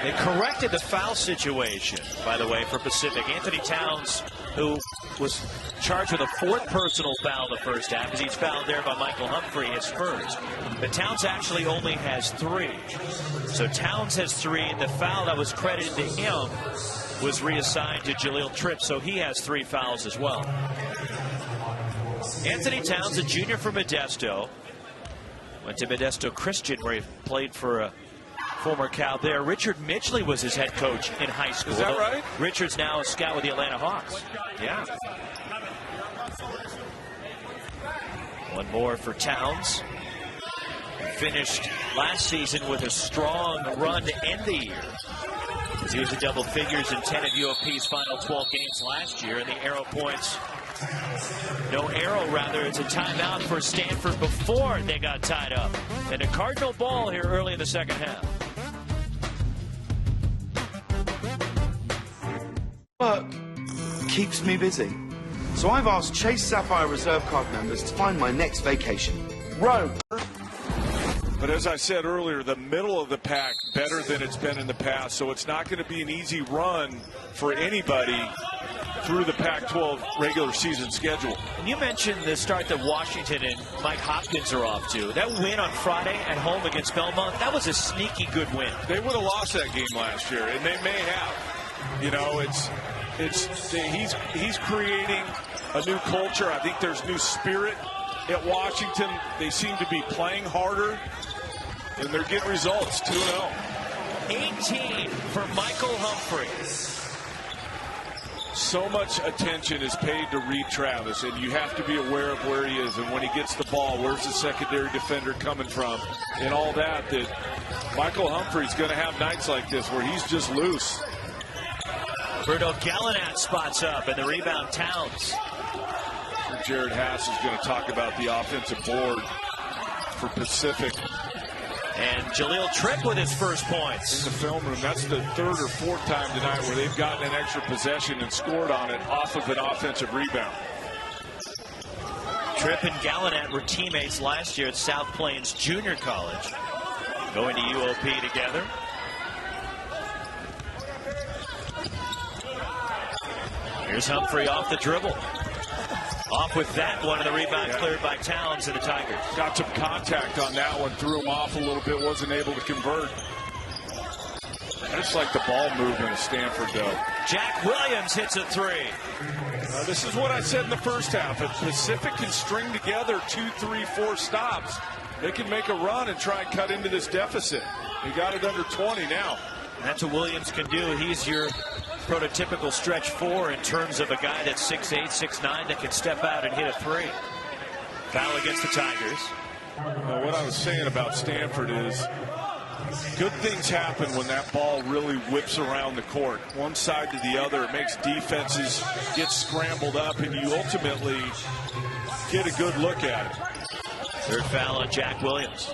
They corrected the foul situation, by the way, for Pacific. Anthony Towns, who was charged with a 4th personal foul the first half, as he's fouled there by Michael Humphrey, his first. But Towns actually only has 3. So Towns has 3, and the foul that was credited to him was reassigned to Jaleel Tripp, so he has 3 fouls as well. Anthony Towns, a junior from Modesto, went to Modesto Christian, where he played for a former Cal there. Richard Mitchley was his head coach in high school. Is that right? Richard's now a scout with the Atlanta Hawks. Yeah. One more for Towns. Finished last season with a strong run to end the year. He was in double figures in 10 of UOP's final 12 games last year, and the arrow points. No arrow, rather. It's a timeout for Stanford before they got tied up. And a Cardinal ball here early in the second half. Work keeps me busy. So I've asked Chase Sapphire Reserve Card members to find my next vacation. Rome. But as I said earlier, the middle of the pack better than it's been in the past. So it's not going to be an easy run for anybody through the Pac-12 regular season schedule. And you mentioned the start that Washington and Mike Hopkins are off to. That win on Friday at home against Belmont, that was a sneaky good win. They would have lost that game last year, and they may have. You know, he's creating a new culture. I think there's new spirit at Washington. They seem to be playing harder, and they're getting results, 2-0. 18 for Michael Humphrey. So much attention is paid to Reed Travis, and you have to be aware of where he is and when he gets the ball, where's the secondary defender coming from, and all that Michael Humphrey's going to have nights like this where he's just loose. Roberto Gallinat spots up, and the rebound Towns. Jared Haas is going to talk about the offensive board for Pacific. And Jaleel Tripp with his first points. In the film room, that's the third or fourth time tonight where they've gotten an extra possession and scored on it off of an offensive rebound. Tripp and Gallinat were teammates last year at South Plains Junior College. Going to UOP together. Here's Humphrey off the dribble. Off with that one, and the rebound cleared by Towns and the Tigers. Got some contact on that one, threw him off a little bit, wasn't able to convert. I just like the ball movement of Stanford, though. Jack Williams hits a three. This is what I said in the first half. If Pacific can string together 2, 3, 4 stops, they can make a run and try and cut into this deficit. They got it under 20 now. That's what Williams can do. He's your prototypical stretch 4 in terms of a guy that's 6'8", 6'9", that can step out and hit a three. Foul against the Tigers. Well, what I was saying about Stanford is good things happen when that ball really whips around the court, one side to the other. It makes defenses get scrambled up, and you ultimately get a good look at it. Third foul on Jack Williams.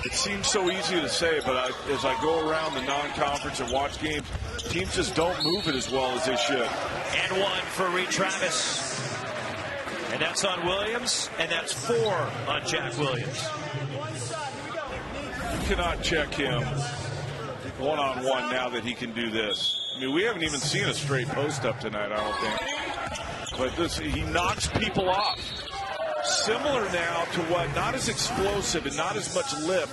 It seems so easy to say, but as I go around the non-conference and watch games, teams just don't move it as well as they should. And one for Reed Travis. And that's on Williams, and that's 4 on Jack Williams. You cannot check him one-on-one now that he can do this. I mean, we haven't even seen a straight post-up tonight, I don't think. But he knocks people off. Similar now to what, not as explosive and not as much lift,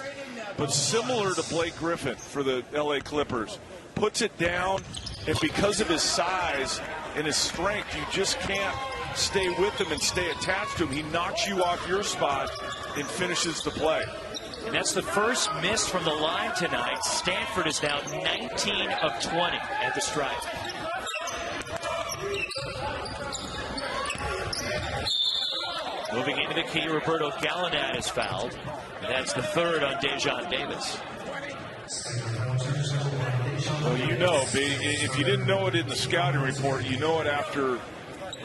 but similar to Blake Griffin for the LA Clippers. Puts it down, and because of his size and his strength, you just can't stay with him and stay attached to him. He knocks you off your spot and finishes the play. And that's the first miss from the line tonight. Stanford is now 19 of 20 at the stripe. Moving into the key, Roberto Gallinat is fouled. And that's the third on Dejon Davis. Well, you know, if you didn't know it in the scouting report, you know it after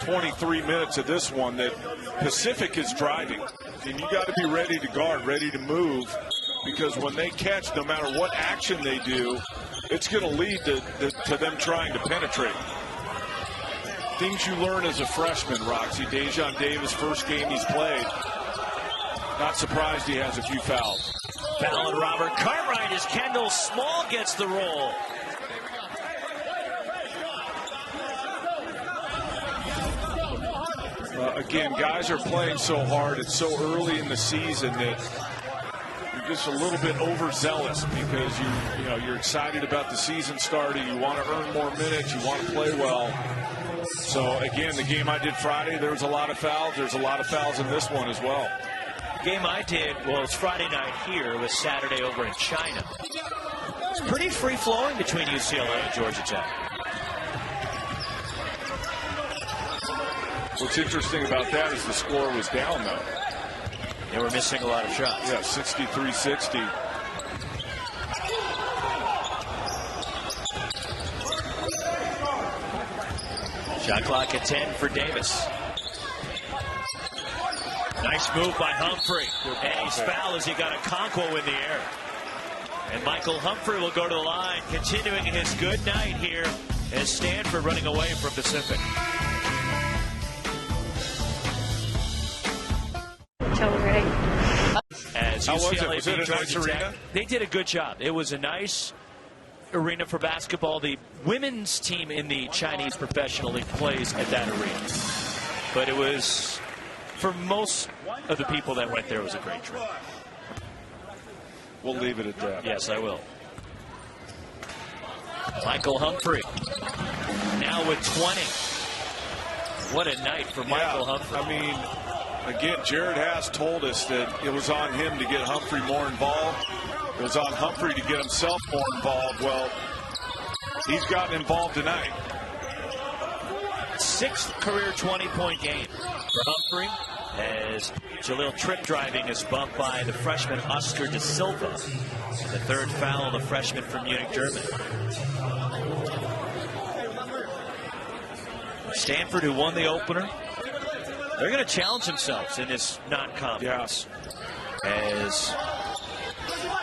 23 minutes of this one that Pacific is driving. And you got to be ready to guard, ready to move, because when they catch, no matter what action they do, it's going to lead to them trying to penetrate. Things you learn as a freshman, Roxy. Dejon Davis, first game he's played. Not surprised he has a few fouls. Foul on Robert Cartwright as Kendall Small gets the roll. Again, guys are playing so hard. It's so early in the season that you're just a little bit overzealous because you're excited about the season starting. You want to earn more minutes. You want to play well. So, again, the game I did Friday, there was a lot of fouls. There's a lot of fouls in this one as well. The game I did, well, it's Friday night here. It was Saturday over in China. It's pretty free-flowing between UCLA and Georgia Tech. What's interesting about that is the score was down, though. They were missing a lot of shots. Yeah, 63-60. Shot clock at 10 for Davis. Nice move by Humphrey. And he's fouled as he got a Conquo in the air. And Michael Humphrey will go to the line, continuing his good night here as Stanford running away from Pacific. As How was it? UCLA Was it a nice arena? They did a good job. It was a nice arena for basketball. The women's team in the Chinese Professional League plays at that arena. But it was, for most of the people that went there, it was a great trip. We'll leave it at that. Yes, I will. Michael Humphrey now with 20. What a night for Michael Humphrey. I mean, again, Jared Haas told us that it was on him to get Humphrey more involved. It was on Humphrey to get himself more involved. Well, he's gotten involved tonight. 6th career 20-point game for Humphrey, as Jaleel Tripp driving is bumped by the freshman Oscar De Silva. The 3rd foul of the freshman from Munich, Germany. Stanford, who won the opener, they're going to challenge themselves in this non-conference. As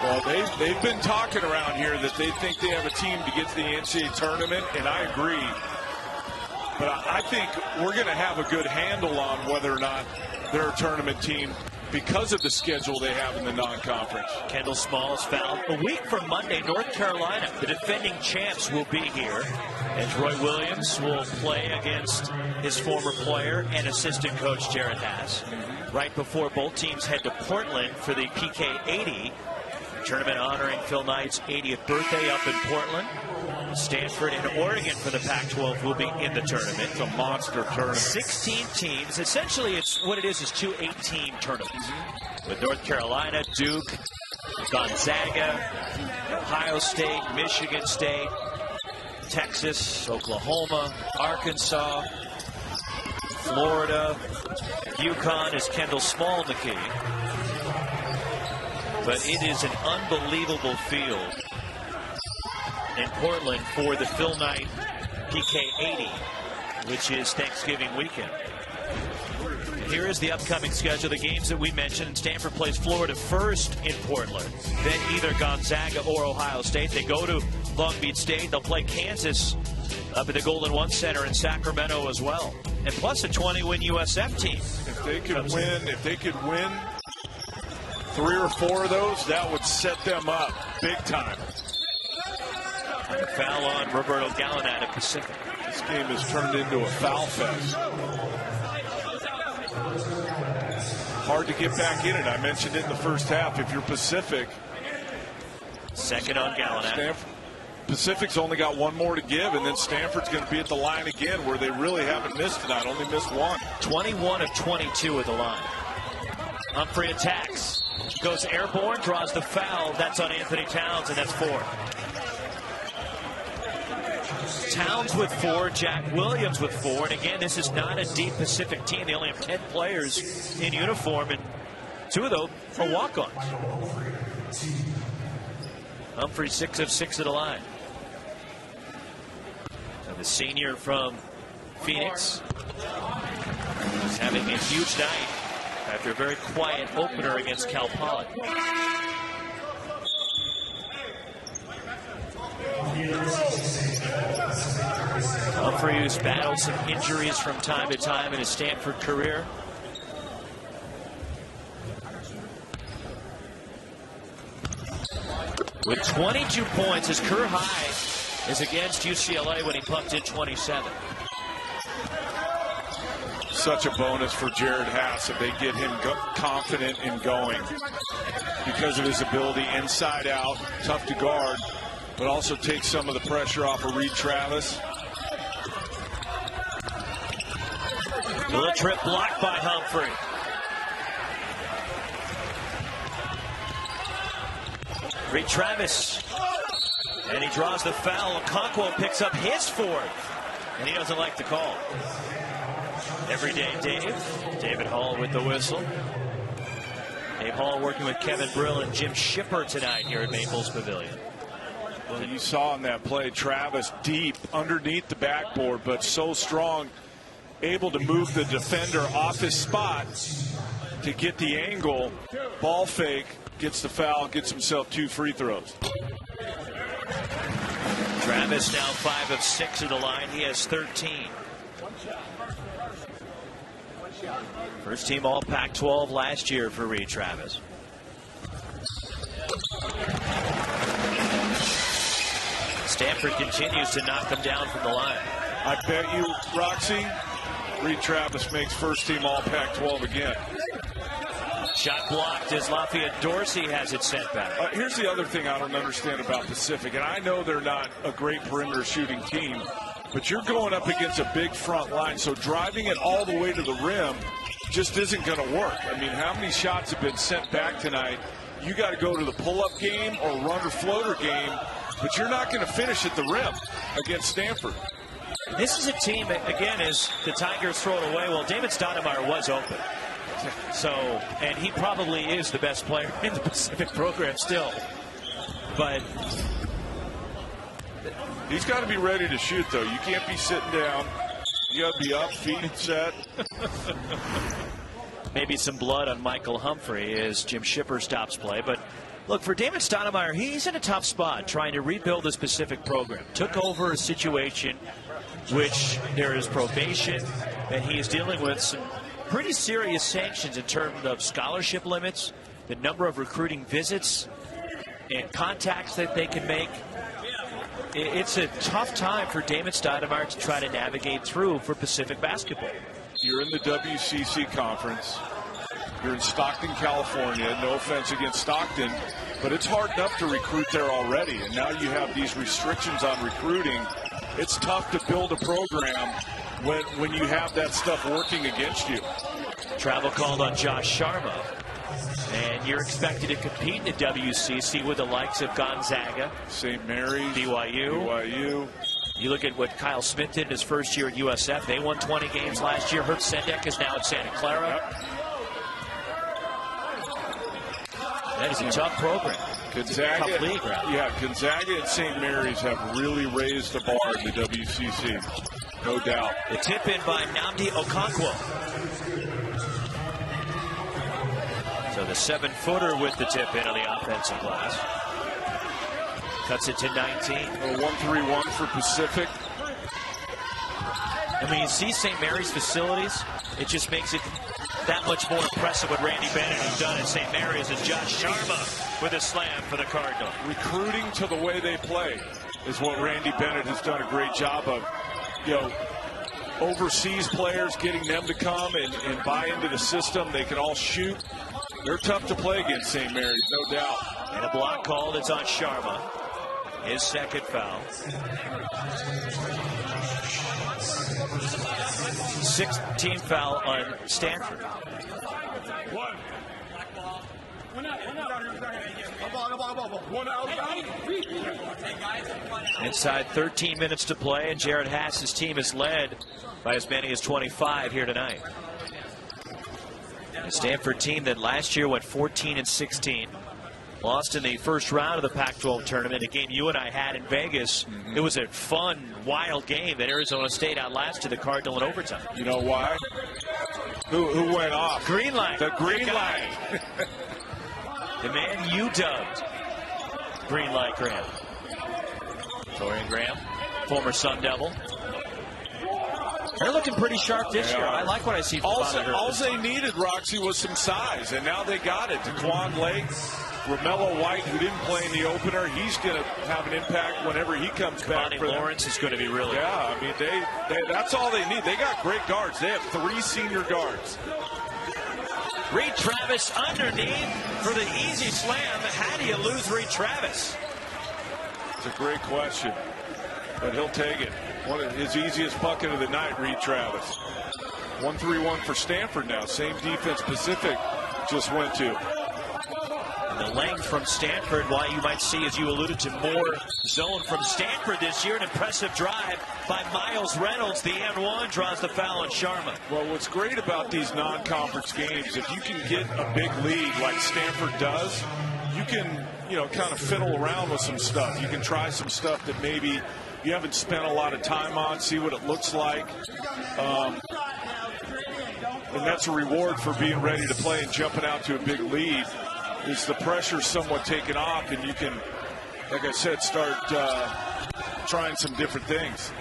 well, they've been talking around here that they think they have a team to get to the NCAA tournament, and I agree. But I think we're going to have a good handle on whether or not they're a tournament team because of the schedule they have in the non-conference. Kendall Small is fouled. A week from Monday, North Carolina, the defending champs, will be here, as Roy Williams will play against his former player and assistant coach Jared Haas. Right before both teams head to Portland for the PK 80 tournament honoring Phil Knight's 80th birthday up in Portland. Stanford and Oregon for the Pac-12 will be in the tournament. It's a monster tournament. 16 teams. Essentially, it's what it is 2 8-team tournaments. With North Carolina, Duke, Gonzaga, Ohio State, Michigan State, Texas, Oklahoma, Arkansas, Florida, UConn is Kendall Small in the key. But it is an unbelievable field in Portland for the Phil Knight PK 80, which is Thanksgiving weekend. Here is the upcoming schedule. The games that we mentioned. Stanford plays Florida first in Portland, then either Gonzaga or Ohio State. They go to Long Beach State. They'll play Kansas up at the Golden One Center in Sacramento as well. And plus a 20-win USF team. If they could win 3 or 4 of those, that would set them up big time. And a foul on Roberto Gallinat at Pacific. This game has turned into a foul fest. Hard to get back in it. I mentioned it in the first half. If you're Pacific, second on Gallinat. Pacific's only got 1 more to give, and then Stanford's going to be at the line again, where they really haven't missed tonight. Only missed 1. 21 of 22 at the line. Humphrey attacks. Goes airborne, draws the foul. That's on Anthony Towns, and that's 4. Towns with 4, Jack Williams with 4. And again, this is not a deep Pacific team. They only have 10 players in uniform, and 2 of those are walk-ons. Humphrey 6 of 6 at the line. And the senior from Phoenix is having a huge night after a very quiet opener against Cal Poly. Humphrey, who's battled some injuries from time to time in his Stanford career. With 22 points, his career high is against UCLA when he pumped in 27. Such a bonus for Jared Haas if they get him confident in going because of his ability inside out, tough to guard, but also takes some of the pressure off of Reed Travis. Little trip blocked by Humphrey. Reed Travis, and he draws the foul. Okonkwo picks up his 4th, and he doesn't like the call. Everyday Dave, David Hall with the whistle. Dave Hall working with Kevin Brill and Jim Shipper tonight here at Maples Pavilion. Well, you saw in that play, Travis deep underneath the backboard, but so strong, able to move the defender off his spot to get the angle. Ball fake, gets the foul, gets himself 2 free throws. Travis now 5 of 6 at the line. He has 13. First team all Pac-12 last year for Reed Travis. Stanford continues to knock them down from the line. I bet you, Roxy, Reed Travis makes first team all Pac-12 again. Shot blocked as Lafayette Dorsey has it sent back. Here's the other thing I don't understand about Pacific, and I know they're not a great perimeter shooting team, but you're going up against a big front line, so driving it all the way to the rim just isn't going to work. I mean, how many shots have been sent back tonight? You got to go to the pull-up game or runner-floater game, but you're not going to finish at the rim against Stanford. This is a team, again, as the Tigers throw it away. Well, David Stoudemire was open. So, and he probably is the best player in the Pacific program still. But he's got to be ready to shoot, though. You can't be sitting down. You got to be up, feet and set. Maybe some blood on Michael Humphrey as Jim Shipper stops play. But look, for David Stoudemire, he's in a tough spot trying to rebuild this Pacific program. Took over a situation which there is probation, and he is dealing with some pretty serious sanctions in terms of scholarship limits, the number of recruiting visits and contacts that they can make. It's a tough time for David Stoudemire to try to navigate through for Pacific basketball. You're in the WCC conference. You're in Stockton, California. No offense against Stockton, but it's hard enough to recruit there already. And now you have these restrictions on recruiting. It's tough to build a program when you have that stuff working against you. Travel called on Josh Sharma. And you're expected to compete in the WCC with the likes of Gonzaga, St. Mary's, BYU. You look at what Kyle Smith did in his first year at USF. They won 20 games last year. Herb Sendek is now at Santa Clara. Yep. That is a tough program. Gonzaga, tough league, right? Yeah, Gonzaga and St. Mary's have really raised the bar in the WCC. No doubt. The tip in by Nnamdi Okonkwo. So the 7-footer with the tip in on the offensive glass. Cuts it to 19. A 1-3-1 for Pacific. And when you see St. Mary's facilities, it just makes it that much more impressive what Randy Bennett has done at St. Mary's, and Josh Sharma with a slam for the Cardinal. Recruiting to the way they play is what Randy Bennett has done a great job of. You know, overseas players, getting them to come and buy into the system. They can all shoot. They're tough to play against St. Mary's, no doubt. And a block called. It's on Sharma. His second foul. 16th foul on Stanford. Inside 13 minutes to play, and Jared Hass's team is led by as many as 25 here tonight. A Stanford team that last year went 14-16. Lost in the first round of the Pac-12 tournament, a game you and I had in Vegas. It was a fun, wild game that Arizona State outlasted the Cardinal in overtime. You know why? Who went off? Green light. The green light. The man you dubbed Green Light Graham. Torian Graham, former Sun Devil. They're looking pretty sharp this year. I like what I see from All they needed, Roxy, was some size, and now they got it. Daquan Lake, Romello White, who didn't play in the opener, he's going to have an impact whenever he comes back. Lawrence is going to be really good. Yeah, I mean, they that's all they need. They got great guards. They have 3 senior guards. Reed Travis underneath for the easy slam. How do you lose Reed Travis? It's a great question, but he'll take it. One of his easiest bucket of the night, Reed Travis. 1-3-1 for Stanford now. Same defense Pacific just went to. And the length from Stanford, why you might see, as you alluded to, more zone from Stanford this year. An impressive drive by Miles Reynolds. The and-one draws the foul on Sharma. Well, what's great about these non-conference games, if you can get a big lead like Stanford does, you can, kind of fiddle around with some stuff. You can try some stuff that maybe you haven't spent a lot of time on, see what it looks like. And that's a reward for being ready to play and jumping out to a big lead. Is the pressure somewhat taken off, and you can, like I said, start trying some different things.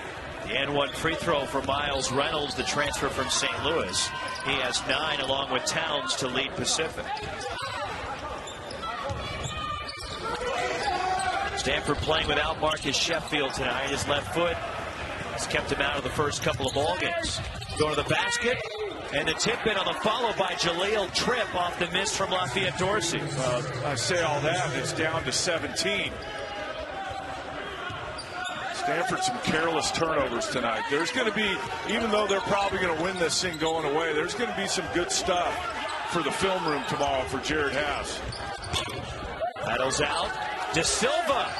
The and-one free throw for Miles Reynolds, the transfer from St. Louis. He has 9 along with Towns to lead Pacific. Stanford playing without Marcus Sheffield tonight. His left foot has kept him out of the first couple of ball games. Going to the basket, and the tip in on the follow by Jaleel Tripp off the miss from Lafayette Dorsey. I say all that, it's down to 17. Stanford, some careless turnovers tonight. There's going to be, even though they're probably going to win this thing going away, there's going to be some good stuff for the film room tomorrow for Jared Haas. Battles out. De Silva.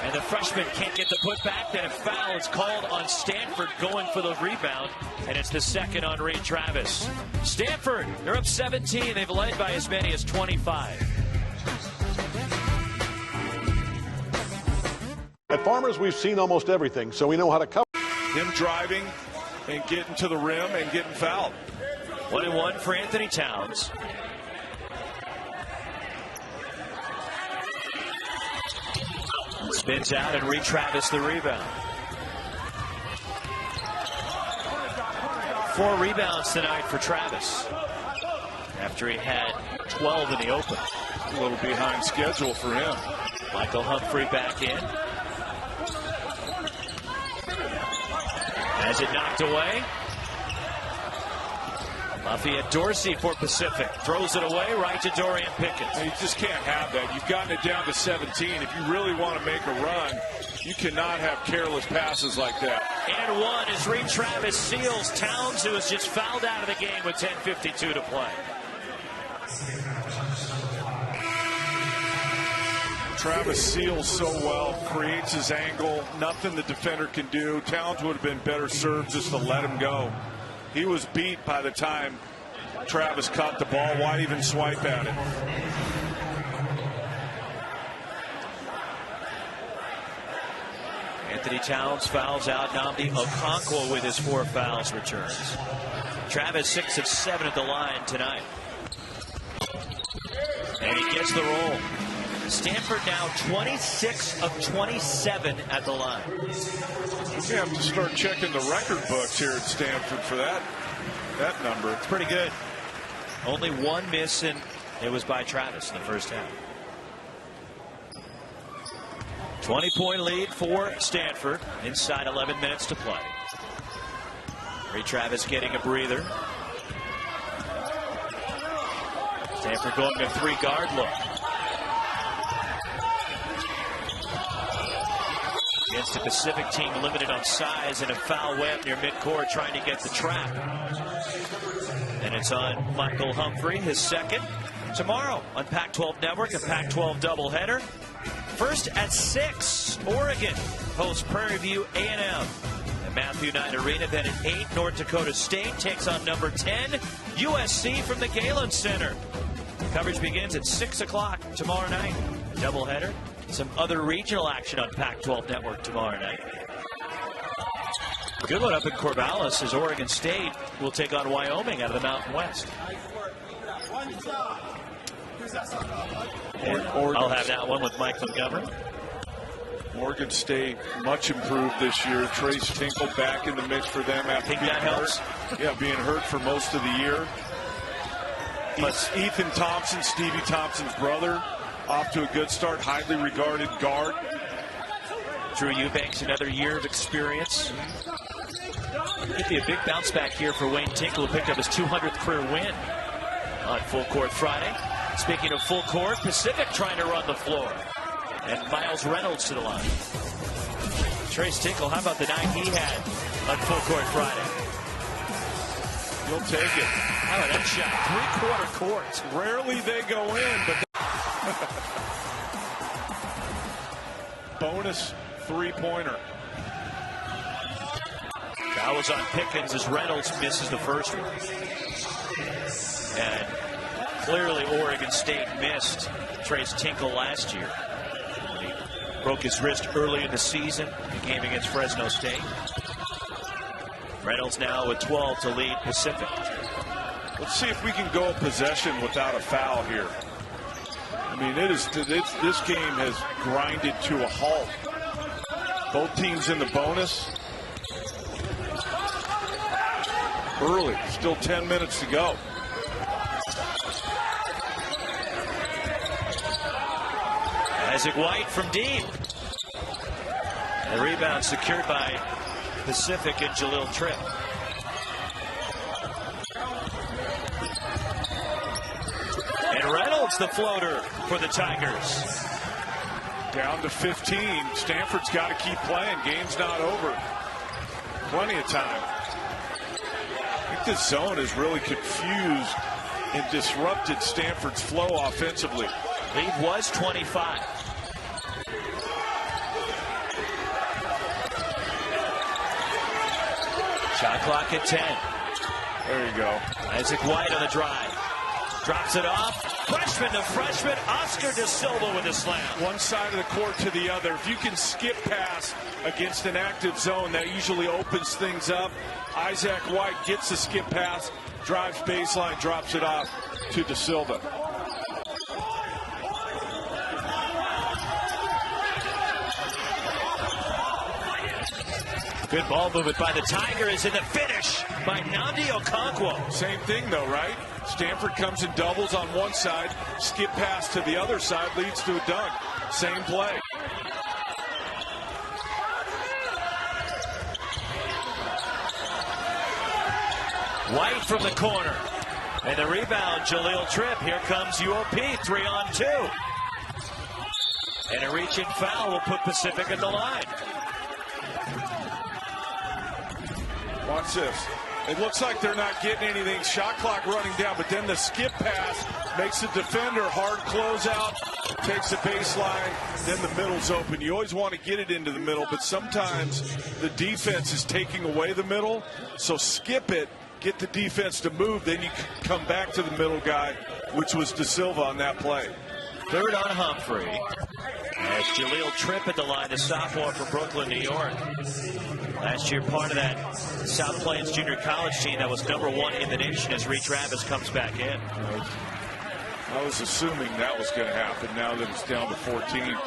And the freshman can't get the putback. Then a foul is called on Stanford going for the rebound. And it's the second on Reed Travis. Stanford, they're up 17. They've led by as many as 25. At Farmers, we've seen almost everything, so we know how to cover. Him driving and getting to the rim and getting fouled. 1-1 for Anthony Towns. Spins out and Reed Travis the rebound. 4 rebounds tonight for Travis after he had 12 in the open. A little behind schedule for him. Michael Humphrey back in. Has it knocked away. Lafayette Dorsey for Pacific. Throws it away right to Dorian Pickens. You just can't have that. You've gotten it down to 17. If you really want to make a run, you cannot have careless passes like that. And one as Reed Travis seals Towns, who was just fouled out of the game with 10:52 to play. Travis seals so well, creates his angle. Nothing the defender can do. Towns would have been better served just to let him go. He was beat by the time Travis caught the ball. Why even swipe at it? Anthony Towns fouls out. Nnamdi Okonkwo with his 4 fouls returns. Travis 6 of 7 at the line tonight. And he gets the roll. Stanford now 26 of 27 at the line. We have to start checking the record books here at Stanford for that number. It's pretty good. Only 1 miss, and it was by Travis in the first half. 20-point lead for Stanford. Inside 11 minutes to play. Reed Travis getting a breather. Stanford going to 3-guard look. Against a Pacific team limited on size and a foul web near midcourt trying to get the trap. And it's on Michael Humphrey, his second. Tomorrow on Pac-12 Network, a Pac-12 doubleheader. First at 6, Oregon hosts Prairie View A&M at Matthew Knight Arena. Then at 8, North Dakota State takes on number 10, USC from the Galen Center. Coverage begins at 6 o'clock tomorrow night. Doubleheader. Some other regional action on Pac-12 Network tomorrow night. Good one up in Corvallis as Oregon State will take on Wyoming out of the Mountain West. And I'll have that one with Mike Montgomery. Oregon State much improved this year. Trace Tinkle back in the mix for them after being hurt. Yeah, being hurt for most of the year. Ethan Thompson, Stevie Thompson's brother, off to a good start. Highly regarded guard. Drew Eubanks, another year of experience. Could be a big bounce back here for Wayne Tinkle, who picked up his 200th career win on Full Court Friday. Speaking of full court, Pacific trying to run the floor. And Miles Reynolds to the line. Trace Tinkle, how about the night he had on Full Court Friday? You'll take it. How about that shot? 3/4 court. Rarely they go in, but bonus 3-pointer. That was on Pickens as Reynolds misses the first one. And clearly Oregon State missed Trace Tinkle last year. He broke his wrist early in the season, the game against Fresno State. Reynolds now with 12 to lead Pacific. Let's see if we can go a possession without a foul here. I mean, this game has grinded to a halt. Both teams in the bonus. Early, still 10 minutes to go. Isaac White from deep. The rebound secured by Pacific and Jaleel Tripp. And Reynolds the floater for the Tigers. Down to 15. Stanford's got to keep playing. Game's not over. Plenty of time. I think this zone has really confused and disrupted Stanford's flow offensively. Lead was 25. Shot clock at 10. There you go. Isaac White on the drive. Drops it off. Freshman to freshman. Oscar De Silva with a slam. One side of the court to the other. If you can skip pass against an active zone, that usually opens things up. Isaac White gets the skip pass, drives baseline, drops it off to De Silva. Good ball movement by the Tigers, and the finish by Nnamdi Okonkwo. Same thing, though, right? Stanford comes in doubles on one side, skip pass to the other side leads to a dunk. Same play. White from the corner. And the rebound, Jaleel Tripp. Here comes UOP, 3-on-2. And a reaching foul will put Pacific at the line. Watch this. It looks like they're not getting anything. Shot clock running down, but then the skip pass makes the defender hard closeout, takes the baseline, then the middle's open. You always want to get it into the middle, but sometimes the defense is taking away the middle. So skip it, get the defense to move, then you come back to the middle guy, which was De Silva on that play. Third on Humphrey. As Jaleel Tripp at the line, the sophomore from Brooklyn, New York. Last year, part of that South Plains Junior College team that was #1 in the nation as Reed Travis comes back in. I was assuming that was going to happen now that it's down to 14.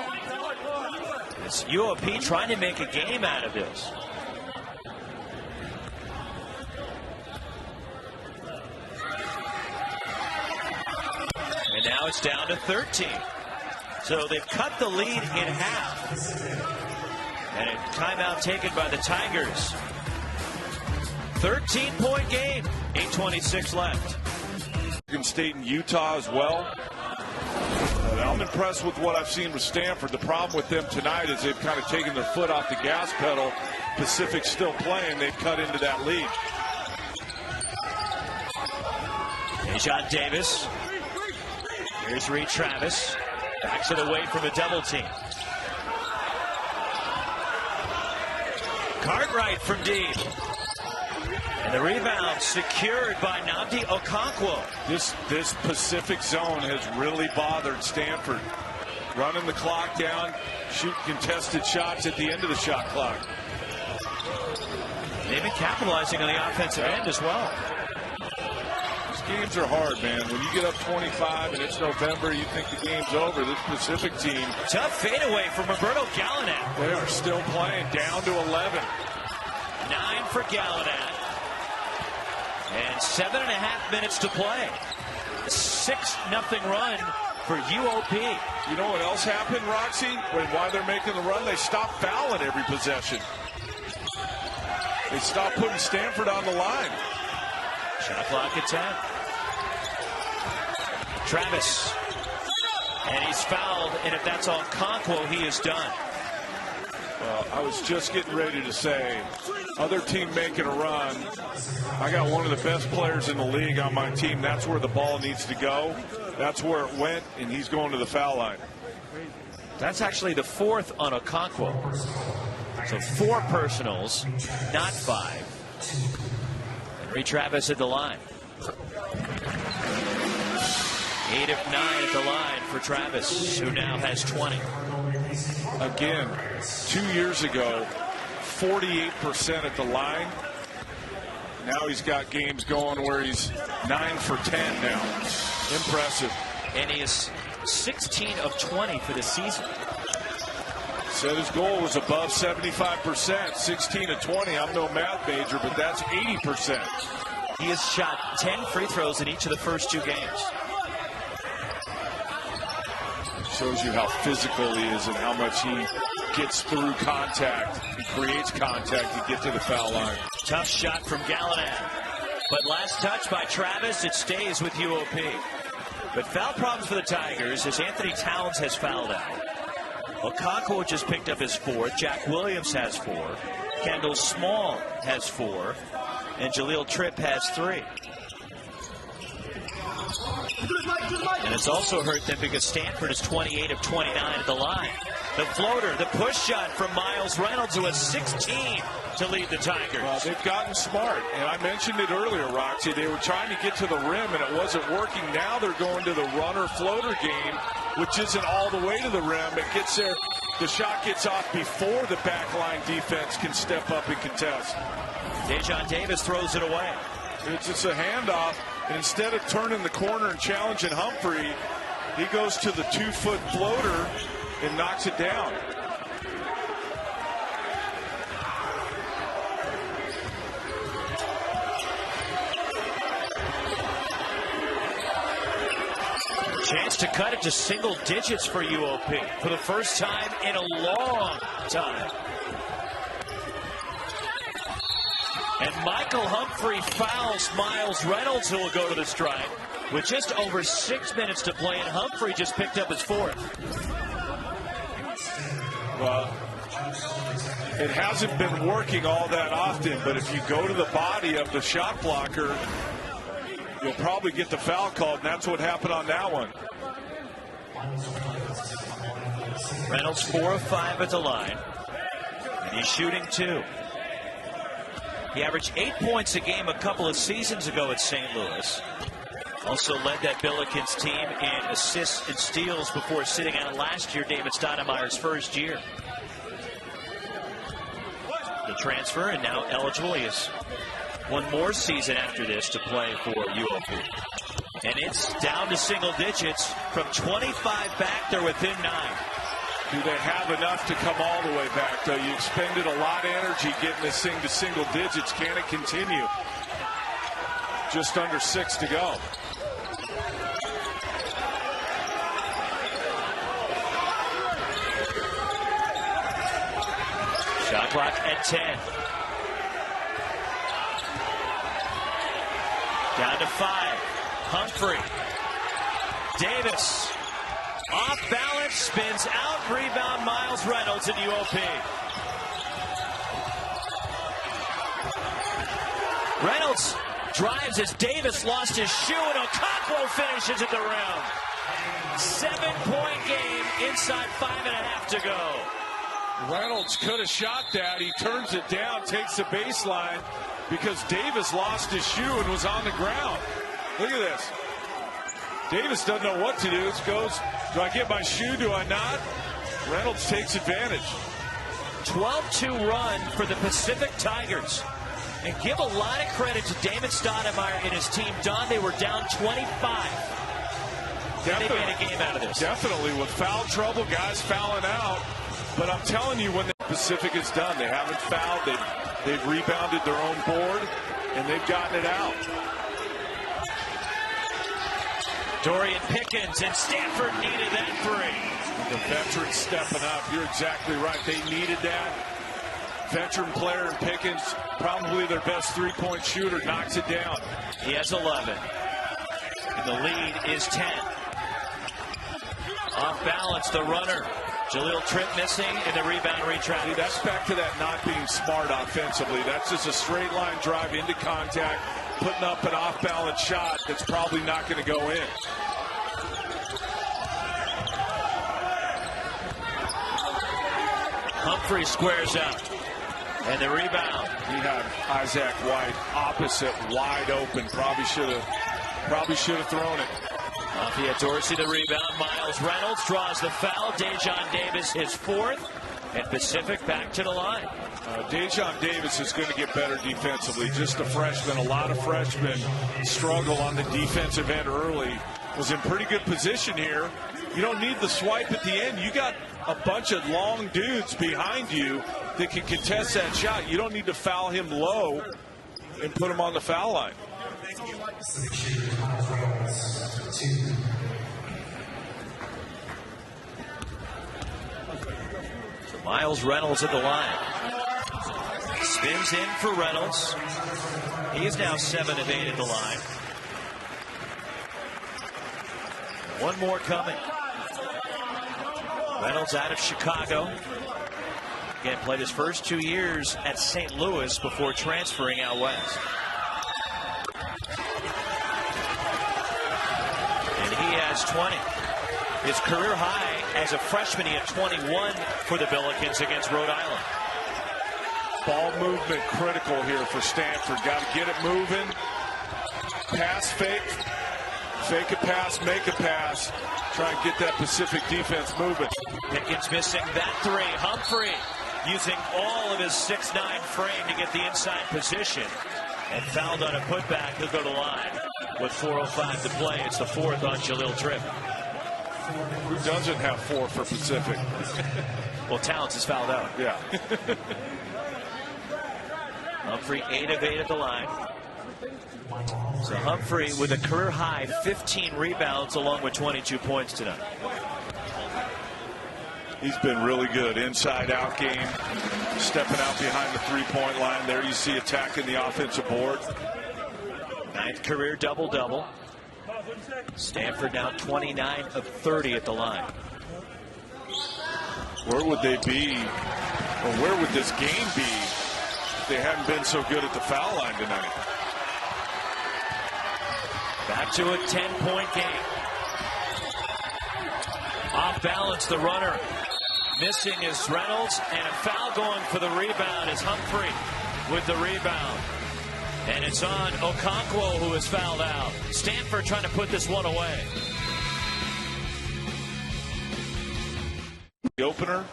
It's UOP trying to make a game out of this. And now it's down to 13. So they've cut the lead in half. And a timeout taken by the Tigers. 13-point game, 8:26 left. Michigan State and Utah as well. I'm impressed with what I've seen with Stanford. The problem with them tonight is they've kind of taken their foot off the gas pedal. Pacific's still playing. They've cut into that lead. Dejon Davis. Here's Reed Travis. Backs it away from a double team. Cartwright from deep. And the rebound secured by Nnamdi Okonkwo. This Pacific zone has really bothered Stanford. Running the clock down, shooting contested shots at the end of the shot clock. They've been capitalizing on the offensive end as well. These games are hard, man. When you get up 25 and it's November, you think the game's over. This Pacific team. Tough fadeaway from Roberto Gallinat. They are still playing, down to 11. 9 for Gallinat. And 7.5 minutes to play. 6-0 run for UOP. You know what else happened, Roxy? While they're making the run, they stop fouling every possession. They stop putting Stanford on the line. Shot clock at 10. Travis. And he's fouled, and if that's on Okonkwo, he is done. Well, I was just getting ready to say, other team making a run. I got one of the best players in the league on my team. That's where the ball needs to go. That's where it went, and he's going to the foul line. That's actually the 4th on Okonkwo. So 4 personals, not 5. And Reed Travis at the line. 8 of 9 at the line for Travis, who now has 20. Again, 2 years ago, 48% at the line. Now he's got games going where he's 9 for 10 now. Impressive. And he is 16 of 20 for the season. Said his goal was above 75%. 16 of 20. I'm no math major, but that's 80%. He has shot 10 free throws in each of the first 2 games. Shows you how physical he is and how much he gets through contact. He creates contact to get to the foul line. Tough shot from Gallinan. But last touch by Travis, it stays with UOP. But foul problems for the Tigers as Anthony Towns has fouled out. Okonkwo just picked up his 4th. Jack Williams has 4. Kendall Small has 4. And Jaleel Tripp has 3. And it's also hurt them because Stanford is 28 of 29 at the line. The floater, the push shot from Miles Reynolds, who has 16 to lead the Tigers. Well, they've gotten smart, and I mentioned it earlier, Roxy. They were trying to get to the rim, and it wasn't working. Now they're going to the runner-floater game, which isn't all the way to the rim. It gets there. The shot gets off before the backline defense can step up and contest. Dejon Davis throws it away. It's just a handoff, and instead of turning the corner and challenging Humphrey, he goes to the 2-foot floater and knocks it down. Chance to cut it to single digits for UOP for the first time in a long time. And Michael Humphrey fouls Miles Reynolds, who will go to the strike. With just over 6 minutes to play, and Humphrey just picked up his 4th. Well, it hasn't been working all that often, but if you go to the body of the shot blocker, you'll probably get the foul called, and that's what happened on that one. Reynolds 4 of 5 at the line, and he's shooting 2. He averaged 8 points a game a couple of seasons ago at St. Louis. Also led that Billikens team in assists and steals before sitting out last year, David Stoudemire's first year. The transfer and now eligible. He has one more season after this to play for UOP. And it's down to single digits. From 25 back, they're within 9. Do they have enough to come all the way back, though? You expended a lot of energy getting this thing to single digits. Can it continue? Just under 6 to go. Shot clock at 10. Down to 5. Humphrey. Davis. Off balance, spins out, rebound Miles Reynolds in UOP. Reynolds drives as Davis lost his shoe, and Okonkwo finishes at the rim. 7-point game, inside 5.5 to go. Reynolds could have shot that. He turns it down, takes the baseline because Davis lost his shoe and was on the ground. Look at this. Davis doesn't know what to do. It goes, do I get my shoe? Do I not? Reynolds takes advantage. 12-2 run for the Pacific Tigers. And give a lot of credit to Damon Stoudemire and his team. Don, they were down 25. They made a game out of this. Definitely, with foul trouble, guys fouling out. But I'm telling you, when the Pacific is done, they haven't fouled. They've rebounded their own board, and they've gotten it out. Dorian Pickens, and Stanford needed that 3. The veterans stepping up. You're exactly right. They needed that. Veteran player in Pickens, probably their best 3-point shooter, knocks it down. He has 11. And the lead is 10. Off balance, the runner. Jaleel Tripp missing, and the rebound retract. That's back to that not being smart offensively. That's just a straight line drive into contact, putting up an off-balance shot that's probably not going to go in. Humphrey squares up, and the rebound. He had Isaac White opposite, wide open. Probably should have thrown it. Lafayette Dorsey the rebound. Miles Reynolds draws the foul. Dejon Davis his 4th. And Pacific back to the line. Dejon Davis is going to get better defensively. Just a freshman. A lot of freshmen struggle on the defensive end early. Was in pretty good position here. You don't need the swipe at the end. You got a bunch of long dudes behind you that can contest that shot. You don't need to foul him low and put him on the foul line. Miles Reynolds at the line. Spins in for Reynolds. He is now 7 of 8 at the line. One more coming. Reynolds out of Chicago. Again, played his first 2 years at St. Louis before transferring out west. And he has 20. His career high as a freshman, he had 21 for the Billikens against Rhode Island. Ball movement critical here for Stanford. Got to get it moving. Pass fake. Fake a pass, make a pass. Try and get that Pacific defense moving. Pickens missing that 3. Humphrey using all of his 6'9" frame to get the inside position. And fouled on a putback. He'll go to line with 4:05 to play. It's the 4th on Jaleel Tripp. Who doesn't have 4 for Pacific? Well, Towns is fouled out. Yeah. Humphrey 8 of 8 at the line. So Humphrey with a career high 15 rebounds along with 22 points tonight. He's been really good. Inside out game. Stepping out behind the 3-point line. There you see attacking the offensive board. 9th career double-double. Stanford now 29 of 30 at the line. Where would they be, or where would this game be if they hadn't been so good at the foul line tonight? Back to a 10-point game. Off balance, the runner. Missing is Reynolds, and a foul going for the rebound is Humphrey with the rebound. And it's on Okonkwo, who is fouled out. Stanford trying to put this one away. The opener.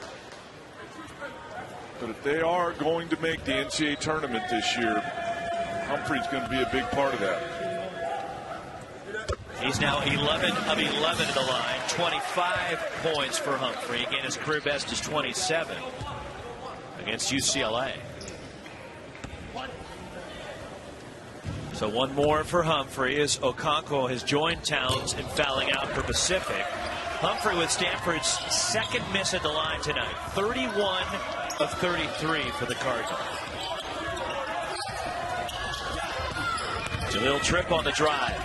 But if they are going to make the NCAA tournament this year, Humphrey's going to be a big part of that. He's now 11 of 11 at the line. 25 points for Humphrey. Again, his career best is 27 against UCLA. So one more for Humphrey as Okonkwo has joined Towns in fouling out for Pacific. Humphrey with Stanford's 2nd miss at the line tonight. 31 of 33 for the Cardinals. Jaleel Tripp on the drive.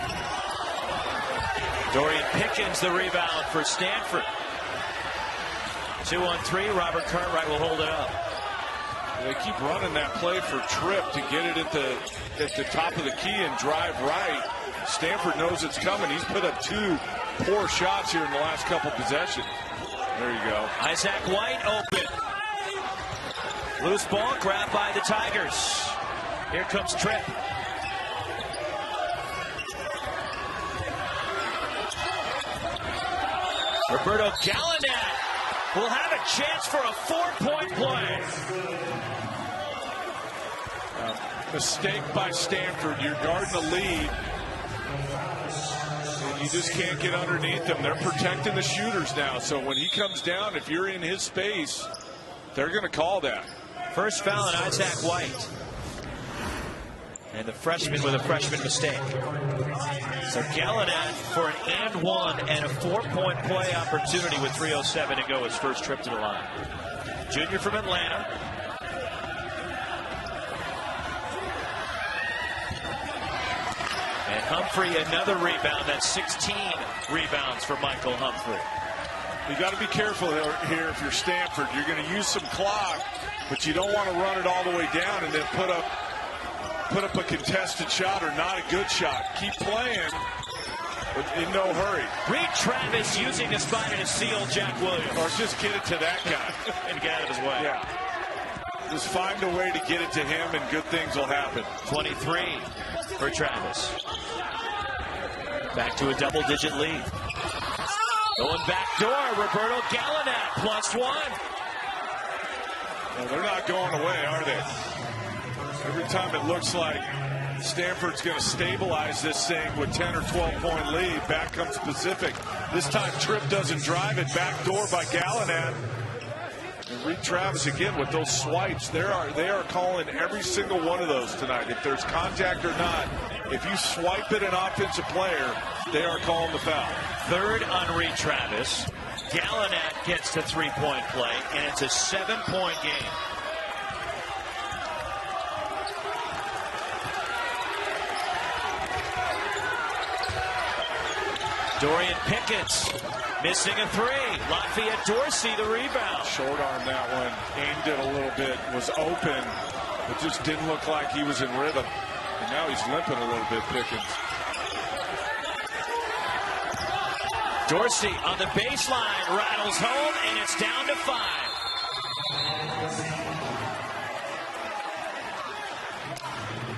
Dorian Pickens the rebound for Stanford. 2-on-3. Robert Cartwright will hold it up. They keep running that play for Tripp to get it at the top of the key and drive right. Stanford knows it's coming. He's put up 2 poor shots here in the last couple possessions. There you go. Isaac White open. Loose ball grabbed by the Tigers. Here comes Tripp. Roberto Gallanet will have a chance for a 4-point play. Mistake by Stanford. You're guarding the lead. And you just can't get underneath them. They're protecting the shooters now. So when he comes down, if you're in his space, they're going to call that. First foul on Isaac White. And the freshman with a freshman mistake. So Gallanet for an and 1 and a 4-point play opportunity with 3:07 to go. His first trip to the line. Junior from Atlanta. And Humphrey another rebound. That's 16 rebounds for Michael Humphrey. You got to be careful here if you're Stanford. You're going to use some clock, but you don't want to run it all the way down and then put up a contested shot or not a good shot. Keep playing, but in no hurry. Reed Travis using the spider to seal Jack Williams. Or just get it to that guy. And get out of his way. Yeah. Just find a way to get it to him and good things will happen. 23 for Travis. Back to a double-digit lead. Going back door, Roberto Gallanet, +1. Well, they're not going away, are they? Every time it looks like Stanford's going to stabilize this thing with 10 or 12-point lead, back comes Pacific. This time Tripp doesn't drive it, back door by Gallanet. And Reed Travis again with those swipes. They are calling every single one of those tonight. If there's contact or not, if you swipe at an offensive player, they are calling the foul. 3rd on Reed Travis. Gallinat gets the three-point play, and it's a 7-point game. Dorian Pickens missing a three. Lafayette Dorsey the rebound. Short arm that one. Aimed it a little bit. Was open. It just didn't look like he was in rhythm. And now he's limping a little bit, Pickens. Dorsey on the baseline. Rattles home, and it's down to 5.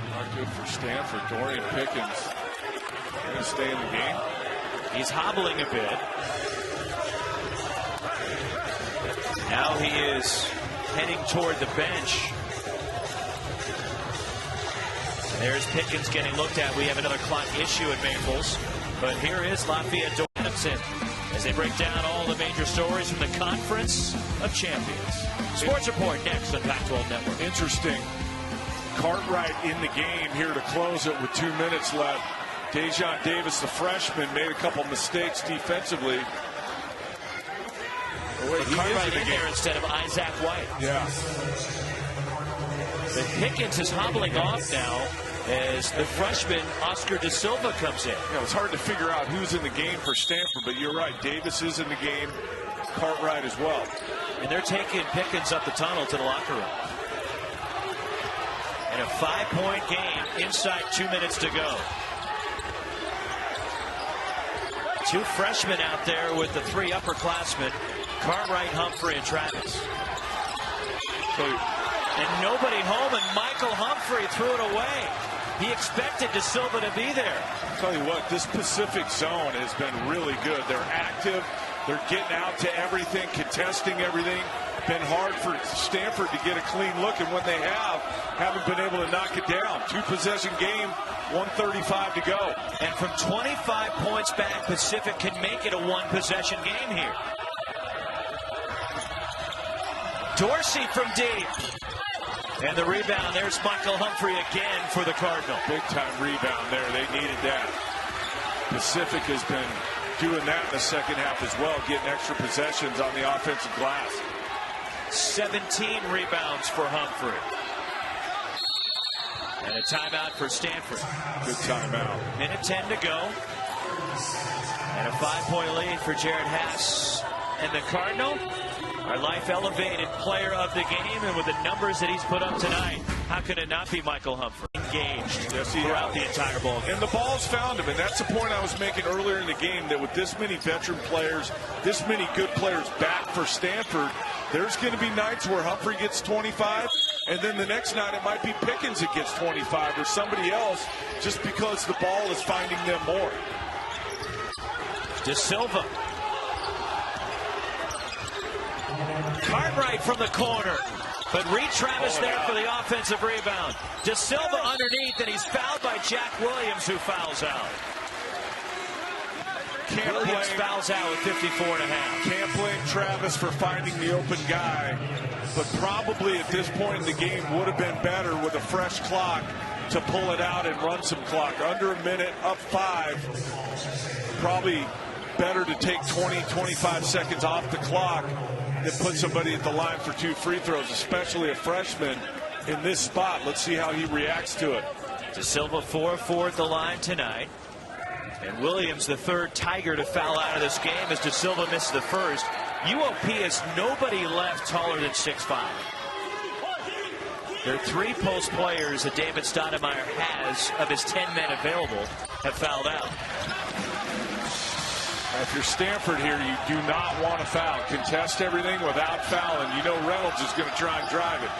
Not good for Stanford. Dorian Pickens going to stay in the game. He's hobbling a bit. Now he is heading toward the bench. And there's Pickens getting looked at. We have another clock issue at Maples. But here is Lafayette Dorsey as they break down all the major stories from the Conference of Champions. Sports Report next on Pac-12 Network. Interesting. Cartwright in the game here to close it with 2 minutes left. Dejon Davis, the freshman, made a couple mistakes defensively. Cartwright in there instead of Isaac White. Yeah. But Pickens is hobbling off now as the freshman Oscar De Silva comes in. Yeah, it's hard to figure out who's in the game for Stanford, but you're right. Davis is in the game. Cartwright as well. And they're taking Pickens up the tunnel to the locker room. And a 5-point game inside 2 minutes to go. 2 freshmen out there with the 3 upperclassmen, Cartwright, Humphrey, and Travis. And nobody home, and Michael Humphrey threw it away. He expected De Silva to be there. I'll tell you what, this Pacific zone has been really good. They're active. They're getting out to everything, contesting everything. Been hard for Stanford to get a clean look, and when they haven't been able to knock it down. 2-possession game, 1:35 to go. And from 25 points back, Pacific can make it a 1-possession game here. Dorsey from deep. And the rebound, there's Michael Humphrey again for the Cardinal. Big time rebound there. They needed that. Pacific has been doing that in the second half as well, getting extra possessions on the offensive glass. 17 rebounds for Humphrey. And a timeout for Stanford. Good timeout. Minute 10 to go. And a 5-point lead for Jared Haas. And the Cardinal, our life elevated player of the game, and with the numbers that he's put up tonight, how could it not be Michael Humphrey? Engaged throughout the entire ball game. And the ball's found him, and that's the point I was making earlier in the game, that with this many veteran players, this many good players back for Stanford, there's going to be nights where Humphrey gets 25, and then the next night it might be Pickens that gets 25 or somebody else, just because the ball is finding them more. De Silva. Cartwright from the corner, but Reed Travis there for the offensive rebound. De Silva underneath, and he's fouled by Jack Williams, who fouls out. Williams fouls out with 54.5. Can't blame Travis for finding the open guy, but probably at this point in the game would have been better with a fresh clock to pull it out and run some clock. Under a minute, up 5. Probably better to take 20, 25 seconds off the clock than put somebody at the line for 2 free throws, especially a freshman in this spot. Let's see how he reacts to it. De Silva 4-4 at the line tonight. And Williams, the third Tiger to foul out of this game, as De Silva misses the first. UOP has nobody left taller than 6'5". There are 3 post players that David Stoudemire has, of his 10 men available, have fouled out. If you're Stanford here, you do not want to foul. Contest everything without fouling. You know Reynolds is going to try and drive it.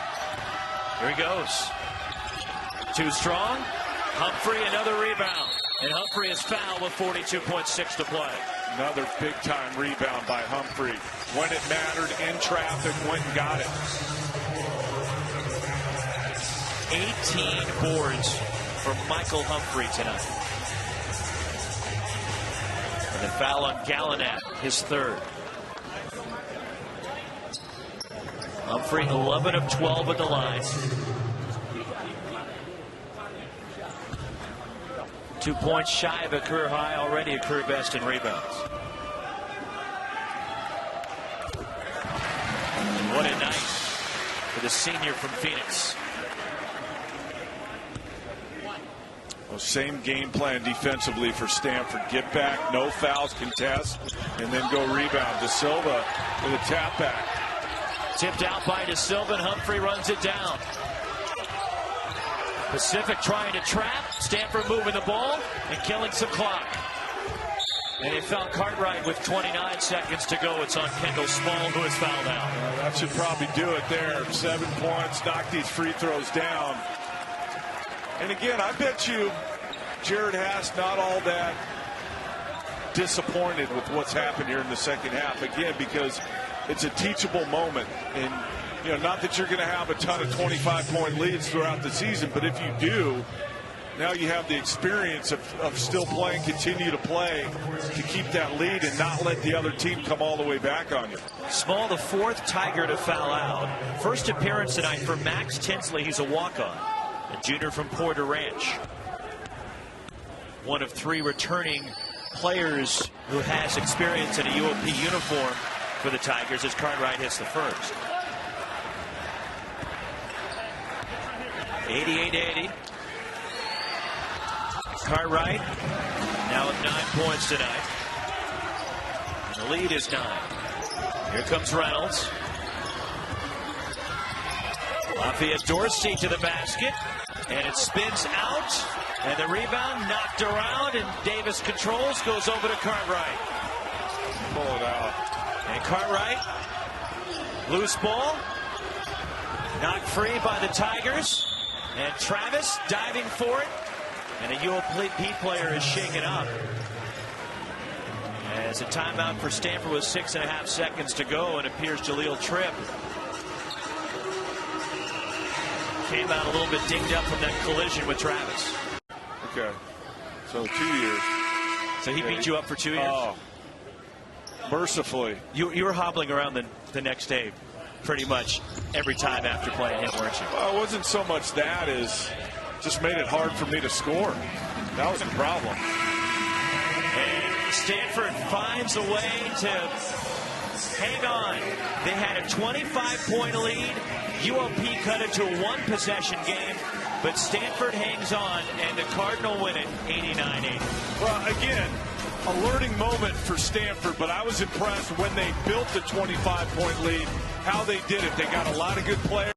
Here he goes. Too strong. Humphrey, another rebound. And Humphrey is fouled with 42.6 to play. Another big-time rebound by Humphrey. When it mattered, in traffic, went and got it. 18 boards for Michael Humphrey tonight. And the foul on Gallinat, his third. Humphrey 11 of 12 at the line. 2 points shy of a career high, already a career best in rebounds. What a night for the senior from Phoenix. Well, same game plan defensively for Stanford. Get back, no fouls, contest, and then go rebound. De Silva with a tap back. Tipped out by De Silva, and Humphrey runs it down. Pacific trying to trap. Stanford moving the ball and killing some clock. And they found Cartwright with 29 seconds to go. It's on Kendall Small, who is fouled out. That should probably do it there. 7 points, knock these free throws down. And again, I bet you Jared Haas not all that disappointed with what's happened here in the second half. Again, because it's a teachable moment. And, you know, not that you're going to have a ton of 25-point leads throughout the season, but if you do, now you have the experience of still playing, continue to play to keep that lead and not let the other team come all the way back on you. Small, the fourth Tiger to foul out. First appearance tonight for Max Tinsley. He's a walk-on, a junior from Porter Ranch. One of 3 returning players who has experience in a UOP uniform for the Tigers as Cartwright hits the first. 88-80. Cartwright now at 9 points tonight. And the lead is 9. Here comes Reynolds. Lafayette Dorsey to the basket. And it spins out. And the rebound knocked around. And Davis controls. Goes over to Cartwright. Pull it out. And Cartwright. Loose ball. Knocked free by the Tigers. And Travis diving for it. And a UOP player is shaken up. As a timeout for Stanford with 6.5 seconds to go, and appears Jaleel Tripp came out a little bit dinged up from that collision with Travis. Okay. So 2 years. So he beat you up for 2 years? Oh. Mercifully. You were hobbling around the next day pretty much every time after playing him, weren't you? Well, it wasn't so much that as just made it hard for me to score. That was the problem. And Stanford finds a way to hang on. They had a 25-point lead. UOP cut it to a 1-possession game. But Stanford hangs on, and the Cardinal win it 89-80. Well, again, a learning moment for Stanford, but I was impressed when they built the 25-point lead, how they did it. They got a lot of good players.